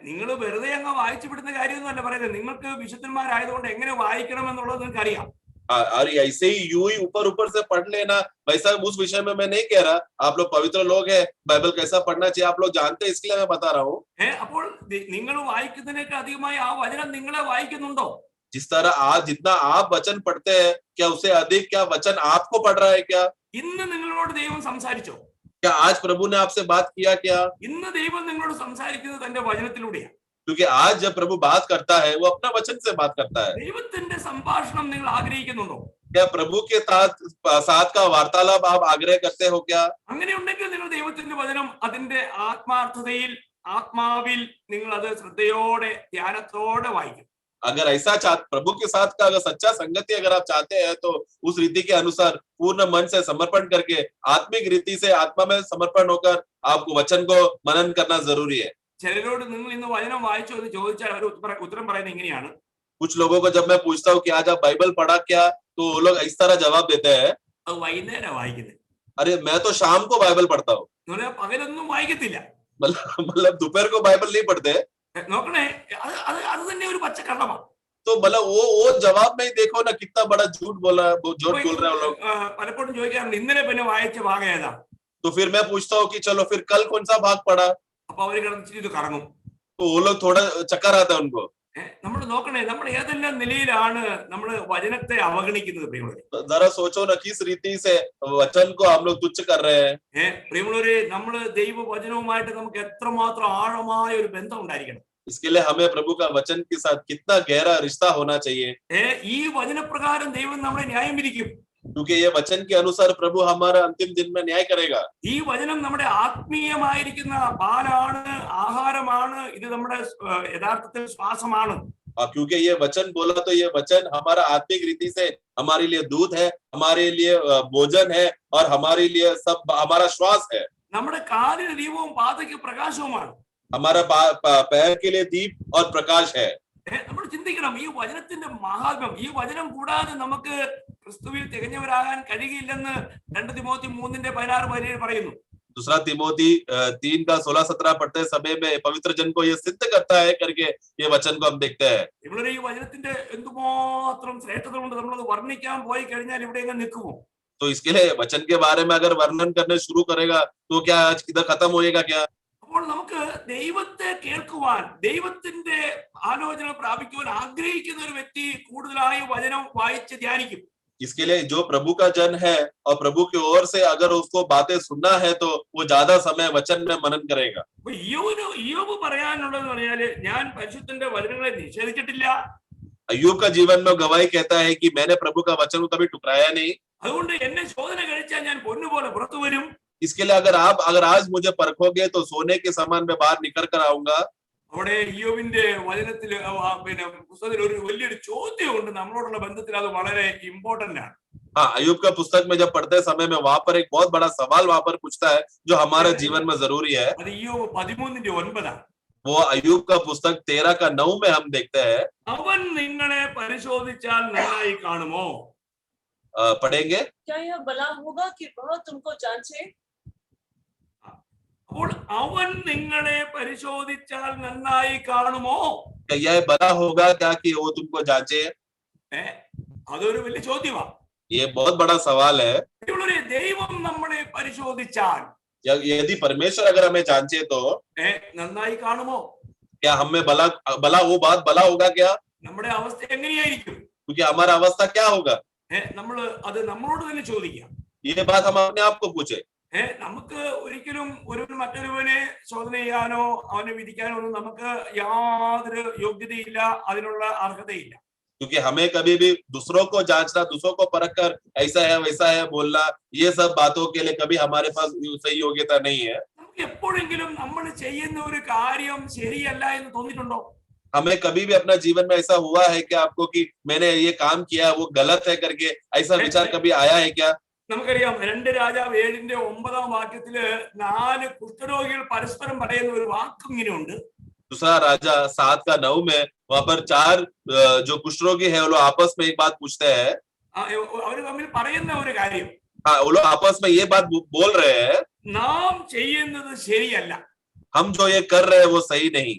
നിങ്ങൾ വെറുതെ അങ്ങ് വായിച്ചു വിടുന്ന കാര്യമൊന്നുമല്ല പറയുന്നത്. നിങ്ങൾക്ക് വിശുദ്ധന്മാരായതുകൊണ്ട് എങ്ങനെ വായിക്കണം എന്നുള്ളത് നിങ്ങൾക്ക് അറിയാം. और ऐसे ही यूं ही ऊपर ऊपर से पढ़ लेना, वैसा उस विषय में मैं नहीं कह रहा. आप लोग पवित्र लोग हैं, बाइबल कैसा पढ़ना चाहिए आप लोग जानते हैं, इसलिए मैं बता रहा हूँ. അപ്പോൾ നിങ്ങൾ വായിക്കുന്നതിനേക്കാൾ അധികമായി ആ വചനം നിങ്ങളെ വായിക്കുന്നുണ്ടോ? जिस तरह आज जितना आप वचन पढ़ते हैं, क्या उससे अधिक क्या वचन आपको पढ़ रहा है क्या? ഇന്ന് നിങ്ങളോട് ദൈവം സംസാരിച്ചോ? क्या आज प्रभु ने आपसे बात किया क्या? ഇന്ന് ദൈവം നിങ്ങളോട് സംസാരിക്കുന്നത് തന്റെ വചനത്തിലൂടെയാണ്. क्योंकि आज जब प्रभु बात करता है, वो अपना वचन से बात करता है. ദൈവത്തിന്റെ സംഭാഷണം നിങ്ങൾ ആഗ്രഹിക്കുന്നുണ്ടോ? क्या प्रभु के साथ का वार्तालाप आप आग्रह करते हो क्या? അങ്ങനെയുണ്ടെങ്കിൽ നിങ്ങൾ ദൈവത്തിന്റെ വചനം അതിന്റെ ആത്മാർത്ഥതയിൽ ആത്മാവിൽ നിങ്ങൾ അത് ശ്രദ്ധയോടെ ധ്യാനത്തോടെ വായിക്കും. अगर ऐसा प्रभु के साथ का अगर सच्चा संगति अगर आप चाहते हैं, तो उस रीति के अनुसार पूर्ण मन से समर्पण करके आत्मिक रीति से आत्मा में समर्पण होकर आपको वचन को मनन करना जरूरी है. ചിലരോട് നിങ്ങൾ ഇന്ന് വചനം വായിച്ചോ എന്ന് ചോദിച്ചാൽ അവർ ഉത്തരം പറയുന്നത് ഇങ്ങനെയാണ്. कुछ लोगों को जब मैं पूछता हूँ कि आज आप बाइबल पढ़ा क्या, तो वो लोग इस तरह जवाब देते हैं, അത് വൈകുന്നേരം വായിക്കുന്നത്. अरे मैं तो शाम को बाइबल पढ़ता हूँ. പകലൊന്നും വായിക്കത്തില്ല. मतलब दोपहर को बाइबल नहीं पढ़ते. നോക്കണേ, അത് തന്നെ ഒരു പച്ചക്കള്ളമാണ്. तो मतलब वो जवाब में ही देखो ना कितना बड़ा झूठ बोल रहा है, झूठ बोल रहे हैं लोग. പലപ്പോഴും ചോദിക്കാറുണ്ട് ഇന്നലെ പിന്നെ വായിച്ച ഭാഗം ഏതാ? तो फिर मैं पूछता हूँ कि चलो फिर कल कौन सा भाग पढ़ा, അപ്പൊ അവര് കിടന്നിട്ട് ഇത് കറങ്ങും. तो वो लोग थोड़ा चक्कर आता है उनको. നമ്മൾ നോക്കണേ, നമ്മൾ ഏതെല്ലാം നിലയിലാണ് നമ്മൾ വചനത്തെ അവഗണിക്കുന്നത് പ്രിയമുള്ളവരെ. जरा सोचो ना किस रीति से वचन को हम लोग तुच्छ कर रहे हैं. പ്രിയമുള്ളവരെ, നമ്മൾ ദൈവവചനവുമായിട്ട് നമുക്ക് എത്രമാത്രം ആഴമായ ഒരു ബന്ധം ഉണ്ടായിരിക്കണം. इसके लिए हमें प्रभु का वचन के साथ कितना गहरा रिश्ता होना चाहिए. ഈ വചനപ്രകാരം ദൈവം നമ്മളെ ന്യായം വിധിക്കും. क्योंकि ये वचन के अनुसार प्रभु हमारा अंतिम दिन में न्याय करेगा. ഈ വചനം നമ്മുടെ ആത്മീയമായിരിക്കുന്ന പാലാണ്, ആഹാരമാണ്. ഇത് നമ്മുടെ യഥാർത്ഥത്തിൽ ശ്വാസമാണ്. क्योंकि ये वचन बोला तो ये वचन हमारा आत्मिक रीति से हमारे लिए दूध है, हमारे लिए भोजन है और हमारे लिए सब हमारा श्वास है. നമ്മുടെ കാലിന് ദീപവും പാതയ്ക്ക് പ്രകാശവുമാണ്. हमारा पैर के लिए दीप और प्रकाश है. നമ്മൾ ചിന്തിക്കണം, ഈ വചനത്തിന്റെ മഹാത്മ്യം. ഈ വചനം കൂടാതെ നമുക്ക് ക്രിസ്തുവിൽ തികഞ്ഞവരാകാൻ കഴിയില്ലെന്ന് 2 തിമോത്തി 3:16-17 പറയുന്നു. दूसरा तिमोथी 3:16-17 पढ़ते समय में पवित्र जन को ये सिद्ध करता है करके ये वचन को हम देखते हैं. ഇവിടെ ഈ വചനത്തിന്റെ എന്തുമാത്രം ശ്രേഷ്ഠത കൊണ്ട് നമ്മളത് വർണ്ണിക്കാൻ പോയി കഴിഞ്ഞാൽ ഇവിടെ എങ്ങനെ നിൽക്കുമോ? तो इसके लिए वचन के बारे में अगर वर्णन करने शुरू करेगा तो क्या आज इधर खत्म होएगा क्या? അപ്പോൾ നമുക്ക് ദൈവത്തെ കേൾക്കുവാൻ, ദൈവത്തിന്റെ ആലോചന പ്രാപിക്കുവാൻ ആഗ്രഹിക്കുന്ന ഒരു വ്യക്തി കൂടുതലായി വചനം വായിച്ച് ധ്യാനിക്കും. इसके लिए जो प्रभु का जन है और प्रभु की ओर से अगर उसको बातें सुनना है, तो वो ज्यादा समय वचन में मनन करेगा. ഇയ്യോബ് പറയാനുള്ളത് പറഞ്ഞാല്, ഞാൻ പരിശുദ്ധന്റെ വചനങ്ങളെ നിഷേധിച്ചിട്ടില്ല. अय्यूब का जीवन में गवाही कहता है कि मैंने प्रभु का वचन को कभी टुकराया नहीं. അതുകൊണ്ട് എന്നെ ശോധന കഴിച്ചാൽ ഞാൻ പൊന്നുപോലെ പുറത്തു वരും. इसके लिए अगर आज मुझे परखोगे तो सोने के समान मैं बाहर निकल कर आऊंगा. അവിടെ ഇയ്യോബിന്റെ വചനത്തില് പിന്നെ പുസ്തകത്തിൽ ഒരു വലിയൊരു ചോദ്യമുണ്ട്. നമ്മളോടുള്ള ബന്ധത്തിൽ അത് വളരെ ഇമ്പോർട്ടന്റ് ആണ്. हाँ, अय्यूब का पुस्तक में जब पढ़ते समय में वहां पर एक बहुत बड़ा सवाल वहां पर पूछता है जो हमारे जीवन में जरूरी है. അത് ഇയ്യോബ് 13:9 वो अय्यूब का पुस्तक 13:9 में हम देखते हैं. അവൻ നിങ്ങളെ പരിശോധിച്ചാൽ നന്നായി കാണുമോ? पढ़ेंगे. क्या यह भला होगा कि वह तुमको जांचे? അപ്പോൾ അവൻ നിങ്ങളെ പരിശോധിച്ചാൽ നന്നായി കാണുമോ? क्या यह भला होगा क्या कि वो तुमको जांचे? അതൊരു വലിയ ചോദ്യമാണ്. ये बहुत बड़ा सवाल है. ദൈവം നമ്മളെ പരിശോധിച്ചാൽ, यदि परमेश्वर अगर हमें जांचे तो നന്നായി കാണുമോ? क्या हमें भला वो बात भला होगा क्या? നമ്മുടെ അവസ്ഥ എങ്ങനെയായിരിക്കും? क्योंकि हमारा अवस्था क्या होगा? നമ്മള് അത് നമ്മളോട് തന്നെ ചോദിക്കാം. ये बात हम अपने आप को पूछे. നമുക്ക് ഒരിക്കലും മറ്റൊരുവനെ ശോധന ചെയ്യാനോ അവനെ വിധിക്കാനോ ഒന്നും നമുക്ക് യാതൊരു യോഗ്യതയില്ല, അതിനുള്ള അർഹതയില്ല. क्योंकि हमें कभी भी दूसरों को जांचना, दूसरों को परख कर ऐसा है वैसा है बोलना, ये सब बातों के लिए कभी हमारे पास सही योग्यता नहीं है. നമുക്ക് എപ്പോഴെങ്കിലും നമ്മൾ ചെയ്യുന്ന ഒരു കാര്യം ശരിയല്ല എന്ന് തോന്നിയിട്ടുണ്ടോ? हमें कभी भी अपना जीवन में ऐसा हुआ है क्या आपको कि मैंने ये काम किया वो गलत है करके ऐसा विचार कभी आया है क्या? നമുക്കറിയാം 2 രാജാവ് 7:9 4 കുഷ്ഠരോഗികൾ പരസ്പരം പറയുന്ന ഒരു വാക്ക് ഇങ്ങനെയുണ്ട്. दूसरा राजा 7:9 में वहां पर 4 जो कुष्ठरोगी है वो आपस में एक बात पूछते हैं. അവര് തമ്മിൽ പറയുന്ന ഒരു കാര്യം, हाँ, वो लोग आपस में ये बात बोल रहे हैं, നാം ചെയ്യുന്നത് ശരിയല്ല. हम जो ये कर रहे हैं वो सही नहीं.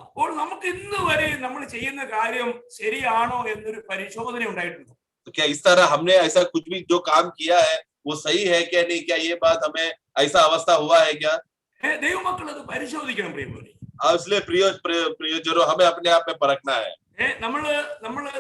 അപ്പോൾ നമുക്ക് ഇന്ന് വരെ നമ്മൾ ചെയ്യുന്ന കാര്യം ശരിയാണോ എന്നൊരു പരിശോധന ഉണ്ടായിട്ടുണ്ട്. तो क्या इस तरह हमने ऐसा कुछ भी जो काम किया है वो सही है क्या नहीं, क्या ये बात हमें ऐसा अवस्था हुआ है क्या? ദൈവമക്കൾ അത് പരിശോധിക്കണം പ്രിയമുള്ളവരെ. इसलिए प्रियजनों, हमें अपने आप में परखना है.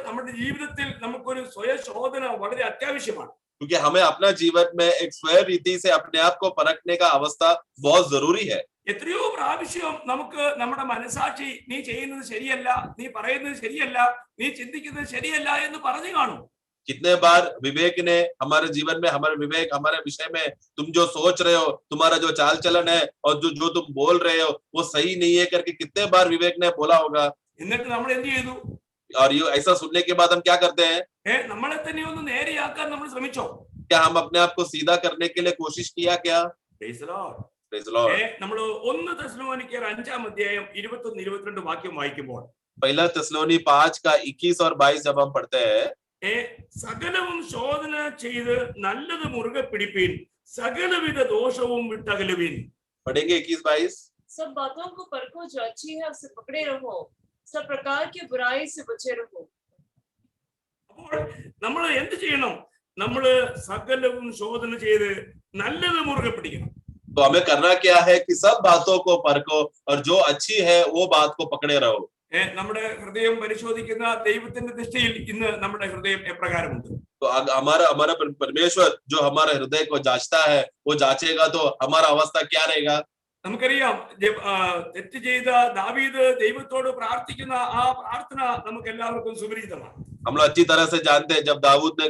നമ്മുടെ ജീവിതത്തിൽ നമുക്കൊരു സ്വയശോധന വളരെ അത്യാവശ്യമാണ്. क्योंकि हमें अपना जीवन में एक स्वयं रीति से अपने आप को परखने का अवस्था बहुत जरूरी है. എത്രയോ പ്രാവശ്യം നമുക്ക് നമ്മുടെ മനസാക്ഷി നീ ചെയ്യുന്നത് ശരിയല്ല, നീ പറയുന്നത് ശരിയല്ല, നീ ചിന്തിക്കുന്നത് ശരിയല്ല എന്ന് പറഞ്ഞു കാണും. कितने बार विवेक ने हमारे जीवन में, हमारे विषय में, तुम जो सोच रहे हो, तुम्हारा जो चाल चलन है और जो तुम बोल रहे हो वो सही नहीं है करके कितने बार विवेक ने बोला होगा. എന്നിട്ട് നമ്മൾ എന്ത് ചെയ്തു? और ये ऐसा सुनने के बाद हम क्या करते हैं? നമ്മളെ തന്നെ ഒന്ന് നേരെയാക്കാൻ നമ്മൾ ശ്രമിച്ചോ? क्या हम अपने आप को सीधा करने के लिए कोशिश किया क्या? Praise the Lord. Praise the Lord. നമ്മൾ 1 തെസ്സലോനിക്കർ 5-ാം അധ്യായം 21-22 വാക്യം വായിക്കുമ്പോൾ, पहला തെസ്സലോനി 5 का 21 और 22 जब हम पढ़ते हैं, സകലവും ശോധന ചെയ്ത് നല്ലത് മുറുകെ പിടിപ്പീൻ, സകലവിധ ദോഷവും വിട്ടകലുവിൻ. पढ़ेंगे 21-22. सब बातों को परखो, जो अच्छी है उसे पकड़े रहो, सब प्रकार की बुराई से बचे रहो. അപ്പോൾ നമ്മൾ എന്ത് ചെയ്യണം? നമ്മള് സകലവും ശോധന ചെയ്ത് നല്ലത് മുറുകെ പിടിക്കണം. तो हमें करना क्या है कि सब बातों को परखो और जो अच्छी है वो बात को पकड़े रहो. നമ്മുടെ ഹൃദയം പരിശോധിക്കുന്ന ദൈവത്തിന്റെ ദൃഷ്ടിയിൽ ഇന്ന് നമ്മുടെ ഹൃദയം എപ്രകാരമുണ്ട്? तो हमारा परमेश्वर जो हमारे हृदय को जांचता है वो जांचेगा तो हमारा अवस्था क्या रहेगा? നമുക്കറിയാം, തെറ്റ് ചെയ്ത ദാവീദ് ദൈവത്തോട് പ്രാർത്ഥിക്കുന്ന ആ പ്രാർത്ഥന നമുക്ക് എല്ലാവർക്കും സുപരിചിതമാണ്. हम लोग अच्छी तरह से जानते हैं, जब दाऊद ने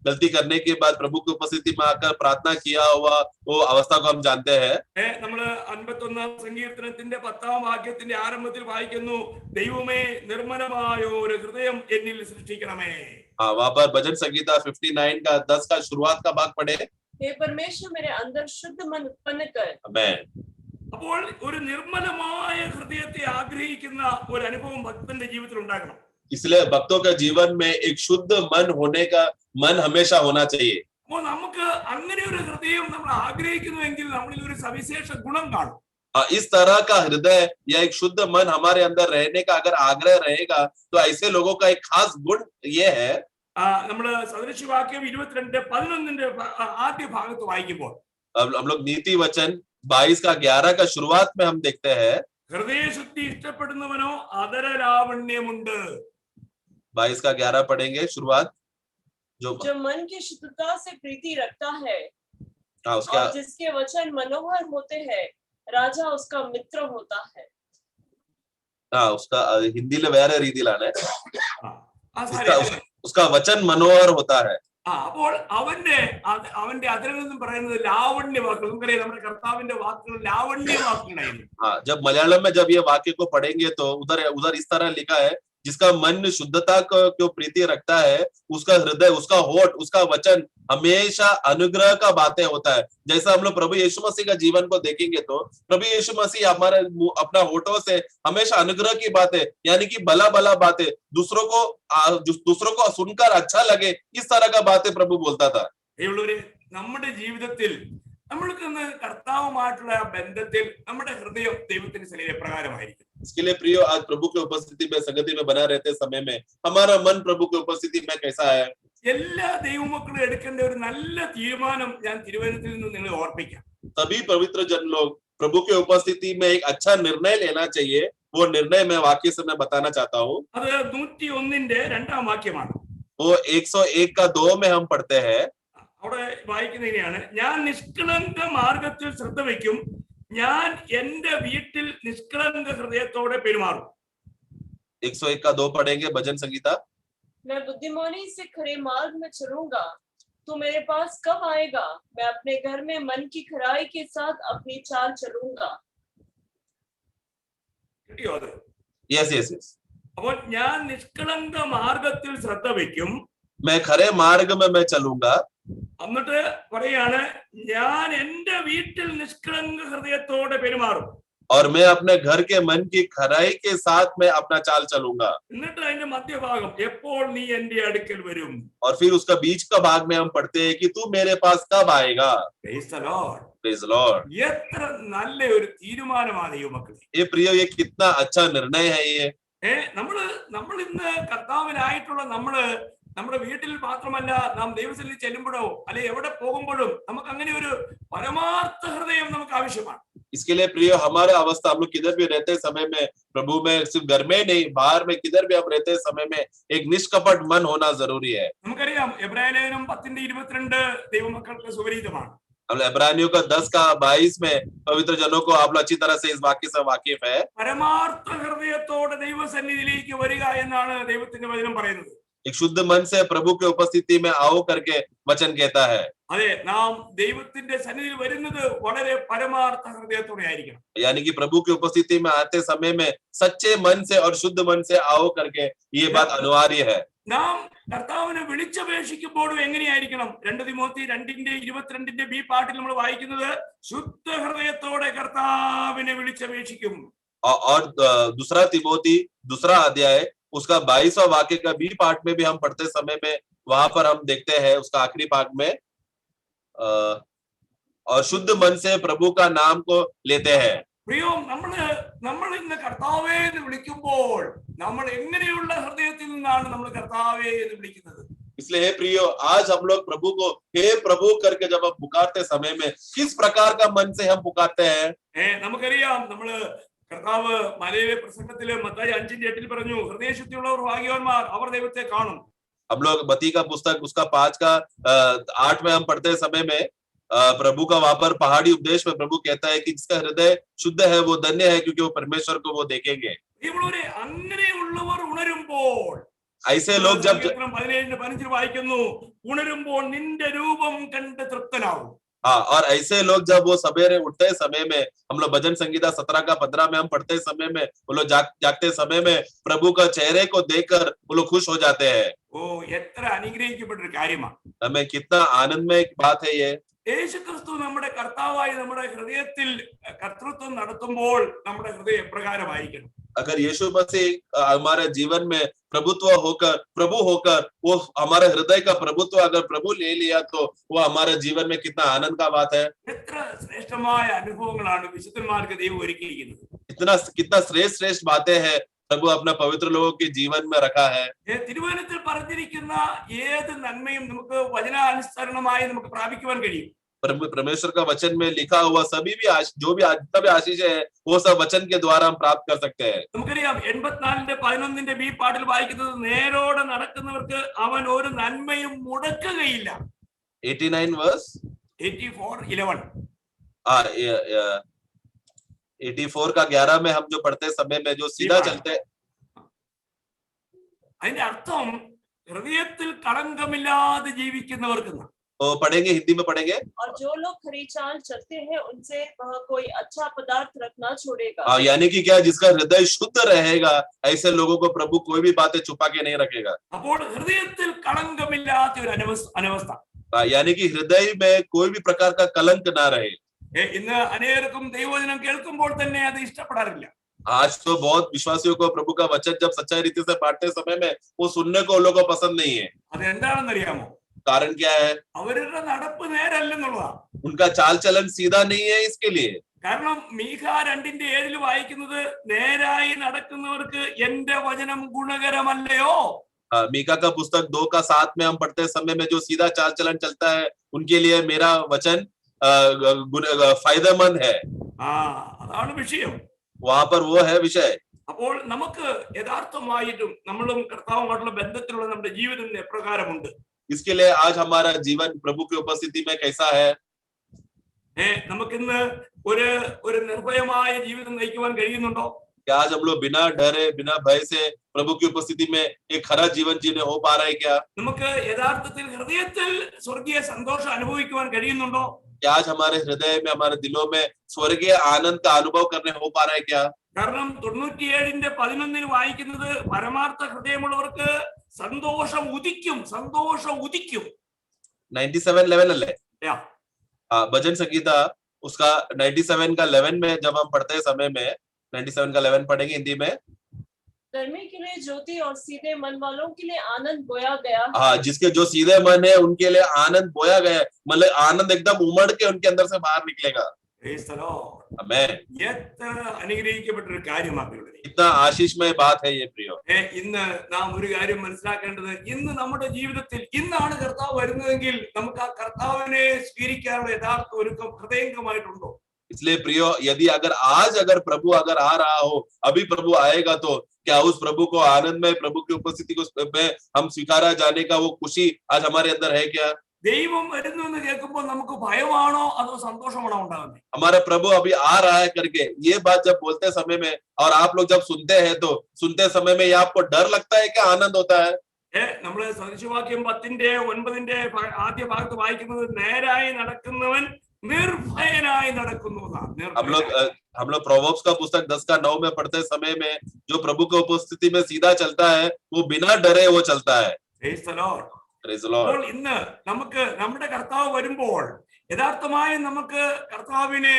गलती करने के बाद प्रभु की उपस्थिति में आकर प्रार्थना किया हुआ वो अवस्था को हम जानते हैं. നമ്മള് 51-ാം സങ്കീർത്തനത്തിന്റെ 10-ാം വാക്യത്തിന്റെ ആരംഭത്തിൽ വായിക്കുന്നു, ദൈവമേ നിർമ്മലമായ ഒരു ഹൃദയം എന്നിൽ സൃഷ്ടിക്കണമേ. हाँ, वहां पर भजन संगीता 59 का 10 का शुरुआत का भाग पढ़े. हे परमेश्वर, मेरे अंदर शुद्ध मन उत्पन्न कर. आमेन. അപ്പോൾ ഒരു നിർമ്മലമായ ഹൃദയത്തെ ആഗ്രഹിക്കുന്ന ഒരു അനുഭവം ഭക്തന്റെ ജീവിതത്തിൽ ഉണ്ടാകണം. इसलिए भक्तों का जीवन में एक शुद्ध मन होने का मन हमेशा होना चाहिए. അപ്പോൾ നമുക്ക് അങ്ങനെ ഒരു ഹൃദയം നമ്മൾ ആഗ്രഹിക്കുന്നുവെങ്കിൽ നമ്മളിൽ ഒരു സവിശേഷ ഗുണം കാണും. इस तरह का हृदय या एक शुद्ध मन हमारे अंदर रहने का अगर आग्रह रहेगा तो ऐसे लोगों का एक खास गुण ये है. നമ്മള് സദൃശവാക്യം 22:11 ആദ്യ ഭാഗത്ത് വായിക്കുമ്പോൾ, अब हम लोग नीति वचन 22 का 11 का शुरुआत में हम देखते हैं. ഹൃദയശുദ്ധി ഇഷ്ടപ്പെടുന്നവനോ അധരലാവണ്യമുണ്ട്. 22 का 11 पढ़ेंगे शुरुआत. जो मन की शुद्धता से प्रीति रखता है उसका और जिसके वचन मनोहर होते हैं, राजा उसका मित्र होता है. उसका हिंदी में വേറെ രീതിയിലാണ്. उसका वचन मनोहर होता है. അപ്പോൾ അവന്റെ അതിരിൽ നിന്നും പറയുന്നത് ലാവണ്യ വാക്കുകൾ. നമുക്കറിയാം നമ്മുടെ കർത്താവിന്റെ വാക്കുകൾ ലാവണ്യ വാക്കുകളായിരുന്നു. जब मलयालम में जब ये वाक्य को पढ़ेंगे तो उधर इस तरह लिखा है, जिसका मन शुद्धता को प्रीति रखता है, उसका हृदय, उसका होठ, उसका वचन हमेशा अनुग्रह का बातें होता है. जैसा हम लोग प्रभु यीशु मसीह का जीवन को देखेंगे तो प्रभु यीशु मसीह हमारे अपना होठों से हमेशा अनुग्रह की बातें, यानी कि भला बातें, दूसरों को सुनकर अच्छा लगे, इस तरह का बातें प्रभु बोलता था. നമ്മുടെ ജീവിതത്തിൽ നമ്മൾക്ക് കർത്താവുമായിട്ടുള്ള ബന്ധത്തിൽ നമ്മുടെ ഹൃദയം ദൈവത്തിന്റെ ശരീരപ്രകാരമായിരിക്കും. इसके लिए प्रियो, आज प्रभु की उपस्थिति में, संगति में बना रहते समय में हमारा मन प्रभु की उपस्थिति में कैसा है? എല്ലാ ദൈവമക്കളും എടുക്കേണ്ട ഒരു നല്ല തീരുമാനം ഞാൻ തിരുവചനത്തിൽ നിന്ന് നിങ്ങളെ ഓർപ്പിക്കാം. सभी पवित्र जन लोग प्रभु की उपस्थिति में एक अच्छा निर्णय लेना चाहिए. वो निर्णय मैं वाक्य से मैं बताना चाहता हूँ. അത് 101-ന്റെ 2-ാം വാക്യമാണ്. वो 101 का 2 में हम पढ़ते हैं. അവിടെ വായിക്കുന്നതിനെയാണ്, ഞാൻ നിഷ്കളങ്ക മാർഗത്തിൽ ശ്രദ്ധ വയ്ക്കും, ഞാൻ എന്റെ വീട്ടിൽ നിഷ്കളങ്ക ഹൃദയത്തോടെ പെരുമാറും. 101 का 2 पढ़ेंगे भजन संगीता. मैं बुद्धिमानी से खरे मार्ग में चलूंगा, तू मेरे पास कब आएगा? मैं अपने घर में मन की खराई के साथ अपनी चाल चलूंगा. കിട്ടിയോ അത്? यस. അപ്പോൾ ഞാൻ നിഷ്കളങ്ക മാർഗത്തിൽ ശ്രദ്ധ വയ്ക്കും, मैं खरे मार्ग में मैं चलूंगा. എന്നിട്ട് പറയാണ്, ഞാൻ എന്റെ വീട്ടിൽ നിഷ്കളങ്ക ഹൃദയത്തോടെ പെരുമാറും. और मैं अपने घर के मन की खराई के साथ में अपना चाल चलूंगा। എന്നിട്ട് അതിന്റെ മധ്യഭാഗം എപ്പോൾ നീ എന്റെ അടുക്കൽ വരും. और फिर उसका बीच का भाग में हम पढ़ते हैं कि तू मेरे पास कब आएगा। Praise the Lord. Praise the Lord. എത്ര നല്ല ഒരു തീരുമാനമാണ് ദൈവമക്കളെ. ये प्रियो, ये कितना अच्छा निर्णय है ये। നമ്മൾ ഇന്ന് കർത്താവിനായിട്ടുള്ള നമ്മുടെ വീട്ടിൽ മാത്രമല്ല, നാം ദൈവസന്നിധി ചെല്ലുമ്പോഴോ അല്ലെ എവിടെ പോകുമ്പോഴും നമുക്ക് അങ്ങനെ ഒരു പരമാർത്ഥ ഹൃദയം നമുക്ക് ആവശ്യമാണ്. इसके लिए प्रिय, हमारा अवस्था हम लोग किधर भी रहते समय में प्रभु में, सिर्फ घर में नहीं बाहर में किधर भी हम रहते समय में एक निष्कपट मन होना जरूरी है। നമുക്കറിയാം എബ്രായ ലേഖനം 10:22 ദൈവമക്കൾക്ക് സുപരിചിതമാണ്. हम इब्रानियों का 10:22 में पवित्र जनों को आप लोग अच्छी तरह से इस वाक्य से वाकिफ है। പരമാർത്ഥ ഹൃദയത്തോടെ ദൈവസന്നിധിയിലേക്ക് വരിക എന്നാണ് ദൈവത്തിന്റെ വചനം പറയുന്നത്. एक शुद्ध मन से प्रभु के उपस्थिति में आओ करके वचन कहता है। അതെ, നാം ദൈവത്തിന്റെ സന്നിധിയിൽ വരുന്നത് വളരെ പരമാർത്ഥ ഹൃദയത്തോടെ ആയിരിക്കണം. यानी कि प्रभु की उपस्थिति में आते समय में सच्चे मन से और शुद्ध मन से आओ करके ये बात अनिवार्य है। നാം കർത്താവിനെ വിളിച്ചപേക്ഷിക്കുമ്പോഴും എങ്ങനെയായിരിക്കണം? 2 തിമോത്തി 2:22 ബി പാർട്ടിൽ നമ്മൾ വായിക്കുന്നത്, ശുദ്ധ ഹൃദയത്തോടെ കർത്താവിനെ വിളിച്ചപേക്ഷിക്കും. और दूसरा तिमोथी 2 अध्याय उसका 22वां वाक्य का बी पार्ट में भी हम पढ़ते समय में वहां पर हम देखते हैं उसका आखिरी भाग में, और शुद्ध मन से प्रभु का नाम को लेते हैं। പ്രിയോ, നമ്മൾ ഇന്ന് കർത്താവേ എന്ന് വിളിക്കുമ്പോൾ നമ്മൾ എങ്ങനെയുള്ള ഹൃദയത്തിൽ നിന്നാണ് നമ്മൾ കർത്താവേ എന്ന് വിളിക്കുന്നത്? इसलिए हे प्रियो, आज हम लोग प्रभु को हे प्रभु करके जब हम पुकारते समय में किस प्रकार का मन से हम पुकारते हैं? നമുക്കറിയാം, നമ്മള് കർത്താവ് മലയിലെ പ്രസംഗത്തില് മത്തായി 5:8 പറഞ്ഞു, ഹൃദയശുദ്ധിയുള്ളവർ ഭാഗ്യവാന്മാർ, അവർ ദൈവത്തെ കാണും. हम लोग मत्ती का पुस्तक उसका 5:8 में हम पढ़ते समय में प्रभु का वहां पर पहाड़ी उपदेश में प्रभु कहता है कि जिसका हृदय शुद्ध है वो धन्य है क्योंकि वो परमेश्वर को वो देखेंगे। അങ്ങനെയുള്ളവർ ഉണരുമ്പോൾ, ऐसे लोग जब 17:15 വായിക്കുന്നു, ഉണരുമ്പോൾ നിന്റെ രൂപം കണ്ട് തൃപ്തനാവും. हाँ, और ऐसे लोग जब वो सवेरे उठते समय में, हम लोग भजन संगीता 17:15 में हम पढ़ते समय में वो लोग जागते समय में प्रभु का चेहरे को देखकर वो लोग खुश हो जाते हैं। ഓ, എത്ര അനുഗ്രഹിക്കപ്പെട്ടൊരു കാര്യമാണ്. हमें कितना आनंदमय बात है ये। യേശുക്രിസ്തു നമ്മുടെ കർത്താവായി നമ്മുടെ ഹൃദയത്തിൽ കർത്തൃത്വം നടത്തുമ്പോൾ നമ്മുടെ ഹൃദയം എപ്രകാരമായിരിക്കണം? अगर यीशु मसीह हमारे जीवन में प्रभु होकर वो हमारे हृदय का प्रभुत्व अगर प्रभु ले लिया तो वो हमारे जीवन में कितना आनंद का बात है। എത്ര ശ്രേഷ്ഠമായ അനുഭവങ്ങളാണ് വിശുദ്ധന്മാർക്ക് ദൈവം ഒരുക്കിയിരിക്കുന്നത്. कितना श्रेष्ठ बातें हैं प्रभु अपना पवित्र लोगों के जीवन में रखा है। തിരുവചനത്തിൽ പറഞ്ഞിരിക്കുന്ന ഏത് നന്മയും നമുക്ക് വചനാനുസരണമായി നമുക്ക് പ്രാപിക്കുവാൻ കഴിയും. परमेश्वर का वचन में लिखा हुआ सभी भी जो भी जितना भी आशीष है वो सब वचन के द्वारा हम प्राप्त कर सकते हैं। നമുക്കറിയാം 84:11 ബി പാർട്ടിൽ വായിക്കുന്നത്, നേരോടെ നടക്കുന്നവർക്ക് അവൻ ഒരു നന്മയും മുടക്കുകയില്ല. 89 verse 84:11 84 का 11 में हम जो पढ़ते समय में जो सीधा चलते, അതിന്റെ അർത്ഥം ഹൃദയത്തിൽ കളങ്കമില്ലാതെ ജീവിക്കുന്നവർക്ക്. तो पढ़ेंगे, हिंदी में पढ़ेंगे। और जो लोग खरी चाल चलते हैं उनसे वह कोई अच्छा पदार्थ रखना छोड़ेगा। यानी कि क्या, जिसका हृदय शुद्ध रहेगा ऐसे लोगों को प्रभु कोई भी बातें छुपा के नहीं रखेगा। അപ്പോൾ ഹൃദയത്തിൽ കളങ്കമില്ലാത്ത ഒരു അനവസ്ഥ, यानी कि हृदय में कोई भी प्रकार का कलंक ना रहे। ഇന്ന് അനേകർക്കും ദൈവവചനം കേൾക്കുമ്പോൾ തന്നെ അത് ഇഷ്ടപ്പെടാറില്ല. आज तो बहुत विश्वासियों को प्रभु का वचन जब सच्चाई रीति से पढ़ते समय में वो सुनने को लोगों को पसंद नहीं है। അതെന്താണെന്ന് അറിയാമോ? कारण क्या है? അവരുടെ നടപ്പ് നേരല്ലെന്നുള്ളതാ. उनका चाल चलन सीधा नहीं है। इसके लिए കാരണം മീഖ 2:7 വായിക്കുന്നത്, നേരായി നടക്കുന്നവർക്ക് എന്റെ വചനം ഗുണകരമല്ലയോ? मीका का पुस्तक 2:7 में हम पढ़ते समय में जो सीधा चाल चलन चलता है उनके लिए मेरा वचन फायदेमंद है। അതാണ് വിഷയം. वहां पर वो है विषय। അപ്പോൾ നമുക്ക് യഥാർത്ഥമായിട്ടും നമ്മളും കർത്താവുമായിട്ടുള്ള ബന്ധത്തിലുള്ള നമ്മുടെ ജീവിതം എപ്രകാരമുണ്ട്? इसके लिए आज हमारा जीवन प्रभु की उपस्थिति में कैसा है? നമുക്കിന്ന് ഒരു നിർഭയമായ ജീവിതം നയിക്കുവാൻ കഴിയുന്നുണ്ടോ? क्या आज हम लोग बिना डरे बिना भय से प्रभु की उपस्थिति में एक खरा जीवन जीने हो पा रहा है क्या? നമുക്ക് യഥാർത്ഥത്തിൽ ഹൃദയത്തിൽ സ്വർഗീയ സന്തോഷം അനുഭവിക്കുവാൻ കഴിയുന്നുണ്ടോ? क्या आज हमारे हृदय में हमारे दिलों में स्वर्गीय आनंद का अनुभव करने हो पा रहा है क्या? കാരണം 97:11 വായിക്കുന്നത്, പരമാർത്ഥ ഹൃദയമുള്ളവർക്ക് സന്തോഷം ഉദിക്കും. 97:11 അല്ലേ? भजन संगीता उसका 97 का 11 में जब हम पढ़ते हैं समय में 97 का 11 पढ़ेंगे हिंदी में। धर्मी के लिए ज्योति और सीधे मन वालों के लिए आनंद बोया गया है। हाँ, जिसके जो सीधे मन है उनके लिए आनंद बोया गया है, मतलब आनंद एकदम उमड़ के उनके अंदर से बाहर निकलेगा। Praise the Lord. आमेन। എത്ര അനുഗ്രഹിക്കപ്പെട്ടൊരു കാര്യമാണ് ഇവിടെ. कितना आशीषमय बात है ये प्रियो। ഇന്ന് നാം ഒരു കാര്യം മനസ്സിലാക്കേണ്ടത്, ഇന്ന് നമ്മുടെ ജീവിതത്തിൽ ഇന്നാണ് കർത്താവ് വരുന്നതെങ്കിൽ നമുക്ക് ആ കർത്താവിനെ സ്വീകരിക്കാനുള്ള യഥാർത്ഥ ഒരുക്കം ഹൃദയംഗമായിട്ടുണ്ടോ? इसलिए प्रियो, यदि अगर प्रभु अगर आ रहा हो, अभी प्रभु आएगा, तो क्या उस प्रभु को आनंद में प्रभु की उपस्थिति को में हम स्वीकारा जाने का वो खुशी आज हमारे अंदर है क्या? ദൈവം വരുന്നു എന്ന് കേൾക്കുമ്പോൾ നമുക്ക് ഭയമാണോ അതോ സന്തോഷമാണോ ഉണ്ടാകുന്നത്? हमारा प्रभु अभी आ रहा है करके ये बात जब बोलते समय में और आप लोग जब सुनते हैं, तो सुनते समय में ये आपको डर लगता है क्या आनंद होता है? നമ്മള് സദൃശവാക്യം 10:9 ആദ്യ ഭാഗത്ത് വായിക്കുന്നത് നേരായി നടക്കുന്നവൻ निर्भयनाय നടക്കുന്നു എന്നാണ്. हम लोग प्रोवर्ब्स का पुस्तक 10 का 9 में पढ़ते समय में जो प्रभु की उपस्थिति में सीधा चलता है, वो बिना डरे वो चलता है। Praise the Lord. Praise the Lord. അപ്പോൾ ഇന്ന് നമുക്ക് നമ്മുടെ കർത്താവ് വരുമ്പോൾ യഥാർത്ഥമായി നമുക്ക് കർത്താവിനെ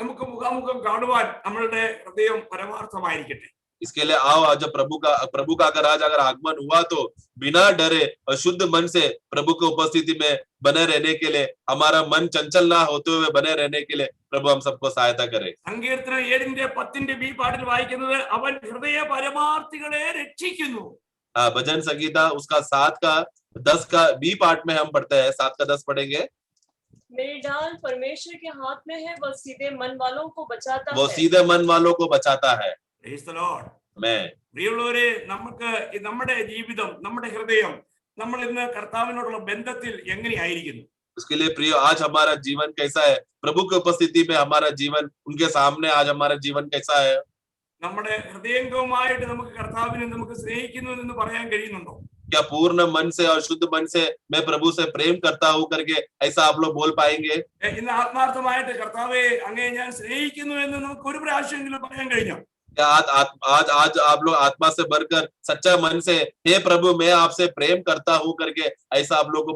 നമുക്ക് മുഖാമുഖം കാണുവാൻ നമ്മളുടെ ഹൃദയം പരമാർത്ഥമായിരിക്കട്ടെ. इसके लिए आओ, आज जब प्रभु का अगर आगमन हुआ, तो बिना डरे और शुद्ध मन से प्रभु की उपस्थिति में बने रहने के लिए, हमारा मन चंचल ना होते हुए बने रहने के लिए प्रभु हम सबको सहायता करे। സങ്കീർത്തനം 7:10 പാട്ടിൽ വായിക്കുന്നത് അവൻ ഹൃദയ പരമാർത്ഥികളെ രക്ഷിക്കുന്നു. भजन संगीता उसका 7 का 10 का बी पार्ट में हम पढ़ते हैं, 7 का 10 पढ़ेंगे। मेरी डाल परमेश्वर के हाथ में है, वह सीधे मन वालों को बचाता वो है। सीधे मन वालों को बचाता है। Praise the Lord. मैं പ്രിയമുള്ളവരെ, നമുക്ക് നമ്മുടെ ജീവിതം, നമ്മുടെ ഹൃദയം, നമ്മൾ ഇന്ന് കർത്താവിനോടുള്ള ബന്ധത്തിൽ എങ്ങനെയായിരിക്കുന്നു? उसके लिए प्रिय, आज हमारा जीवन कैसा है? प्रभु की उपस्थिति में हमारा जीवन, उनके सामने आज हमारा जीवन कैसा है? നമ്മുടെ ഹൃദയംഗവുമായിട്ട് നമുക്ക് കർത്താവിനെ നമുക്ക് സ്നേഹിക്കുന്നു എന്ന് പറയാൻ കഴിയുന്നുണ്ടോ? क्या पूर्ण मन से और शुद्ध मन से मैं प्रभु से प्रेम करता हूँ करके ऐसा आप लोग बोल पाएंगे? ഇന്ന് ആത്മാർത്ഥമായിട്ട് കർത്താവെ അങ്ങയെ ഞാൻ സ്നേഹിക്കുന്നു എന്ന് നമുക്ക് ഒരു പ്രാവശ്യമെങ്കിലും പറയാൻ കഴിഞ്ഞോ? क्या आज आप लोग आत्मा से भरकर सच्चा मन से हे प्रभु मैं आपसे प्रेम करता हूँ करके ऐसा आप लोग को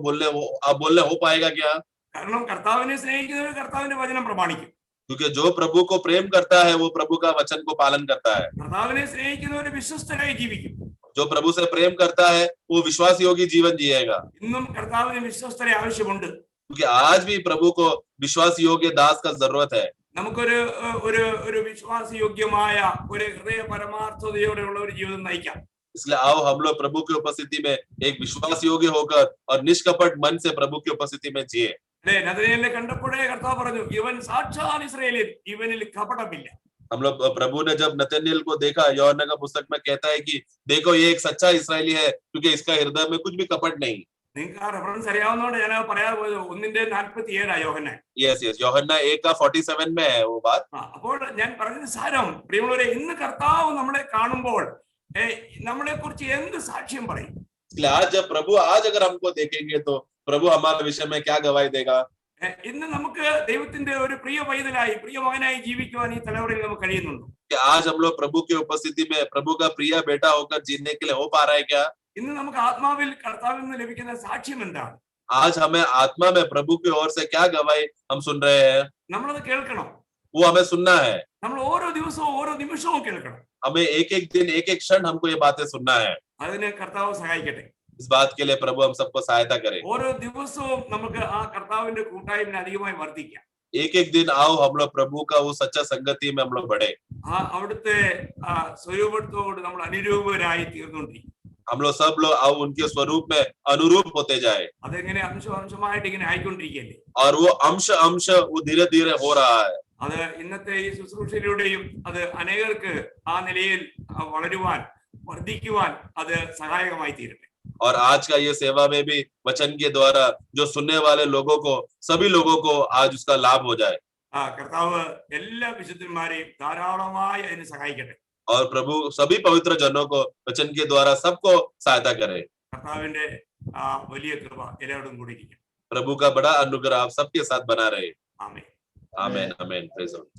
बोलने हो पाएगा क्या? കാരണം കർത്താവിനെ സ്നേഹിക്കുന്നവർ കർത്താവിന്റെ വചനം പ്രമാണിക്കും. क्योंकि जो प्रभु को प्रेम करता है, वो प्रभु का वचन को पालन करता है। കർത്താവിനെ സ്നേഹിക്കുന്നവർ വിശ്വസ്തരായി ജീവിക്കും. जो प्रभु से प्रेम करता है, वो विश्वास योगी जीवन जिएगा। ഇന്നും കർത്താവിന് വിശ്വസ്തരെ ആവശ്യമുണ്ട്. क्योंकि आज भी प्रभु को विश्वास योग्य दास का जरूरत है। നമുക്കൊരു ഒരു ഒരു വിശ്വാസയോഗ്യമായ ഒരു ഹൃദയ പരമാർത്ഥതയോടെയുള്ള ഒരു ജീവിതം നയിക്കാം. इसलिए आओ हम लोग प्रभु की उपस्थिति में एक विश्वास योग्य होकर और निष्कपट मन से प्रभु की उपस्थिति में जिए। അല്ലേ, നഥനയേലിനെ കണ്ടപ്പോഴേ കർത്താവ് പറഞ്ഞു, ഇവൻ സാക്ഷാൽ ഇസ്രായേലിൻ, ഇവനിൽ കപടമില്ല. हम लोग प्रभु ने जब नतनएल को देखा, यूहन्ना का पुस्तक में कहता है कि देखो ये एक सच्चा इसराइली है, क्योंकि इसका हृदय में कुछ भी कपट नहीं। നിങ്ങൾക്ക് ആ റെഫറൻസ് അറിയാവുന്നതുകൊണ്ട് ഞാൻ പറയാതെ പോയത് 1:47 യോഹന്നാൻ. यस यूहन्ना 1 का 47 में है वो बात। അപ്പോൾ ഞാൻ പറഞ്ഞത് സാരം, പ്രിയമുള്ളവരെ, ഇന്ന് കർത്താവ് നമ്മളെ കാണുമ്പോൾ നമ്മളെ കുറിച്ച് എന്ത് സാക്ഷ്യം പറയും? इसलिए आज जब प्रभु आज अगर हमको देखेंगे, तो प्रभु हमारे विषय में क्या गवाही देगा? ഇന്ന് നമുക്ക് ദൈവത്തിന്റെ ഒരു പ്രിയ പൈതലായി, പ്രിയ മകനായി ജീവിക്കുവാൻ ഈ തലമുറയിൽ നമുക്ക് കഴിയുന്നുണ്ടോ? कि आज हम लोग प्रभु की उपस्थिति में प्रभु का प्रिय बेटा होकर जीने के लिए हो पा रहा है क्या? ഇന്ന് നമുക്ക് ആത്മാവിൽ കർത്താവിൽ നിന്ന് ലഭിക്കുന്ന സാക്ഷ്യം എന്താണ്? आज हमें आत्मा में प्रभु की ओर से क्या गवाही हम सुन रहे हैं? നമ്മളത് കേൾക്കണം. वो हमें सुनना है। നമ്മൾ ഓരോ ദിവസവും ഓരോ നിമിഷവും കേൾക്കണം. हमें एक एक दिन एक एक क्षण हमको ये बातें सुनना है। അതിന് കർത്താവ് സഹായിക്കട്ടെ. इस बात के लिए प्रभु हम सबको सहायता करे। ഓരോ ദിവസവും നമുക്ക് ആ കർത്താവിന്റെ കൂട്ടായ്മ അധികമായി വർദ്ധിക്കാം. एक एक दिन आओ हम लोग प्रभु का वो सच्चा संगति में हम लोग बढ़े। ആ അവിടുത്തെ സ്വരൂപത്തോട് നമ്മൾ അനുരൂപരായി തീർന്നുകൊണ്ടിരിക്കും. हम लोग सब लोग आओ उनके स्वरूप में अनुरूप होते जाए। അതെങ്ങനെ അംശമായിട്ട് ഇങ്ങനെ ആയിക്കൊണ്ടിരിക്കുകയല്ലേ? और वो अंश वो धीरे धीरे हो रहा है। അത് ഇന്നത്തെ ഈ ശുശ്രൂഷയിലൂടെയും അത് അനേകർക്ക് ആ നിലയിൽ വളരുവാൻ, വർദ്ധിക്കുവാൻ അത് സഹായകമായി തീരട്ടെ. और आज का ये सेवा में भी वचन के द्वारा जो सुनने वाले लोगों को, सभी लोगों को आज उसका लाभ हो जाए। കർത്താവ് എല്ലാ വിശുദ്ധന്മാരെയും ധാരാളമായി അതിന് സഹായിക്കട്ടെ. और प्रभु सभी पवित्र जनों को वचन के द्वारा सबको सहायता करे। കർത്താവിന്റെ വലിയ കൃപ എല്ലാവരും കൂടി ഇരിക്കും. प्रभु का बड़ा अनुग्रह आप सबके साथ बना रहे। Amen. Amen amen. Praise the Lord.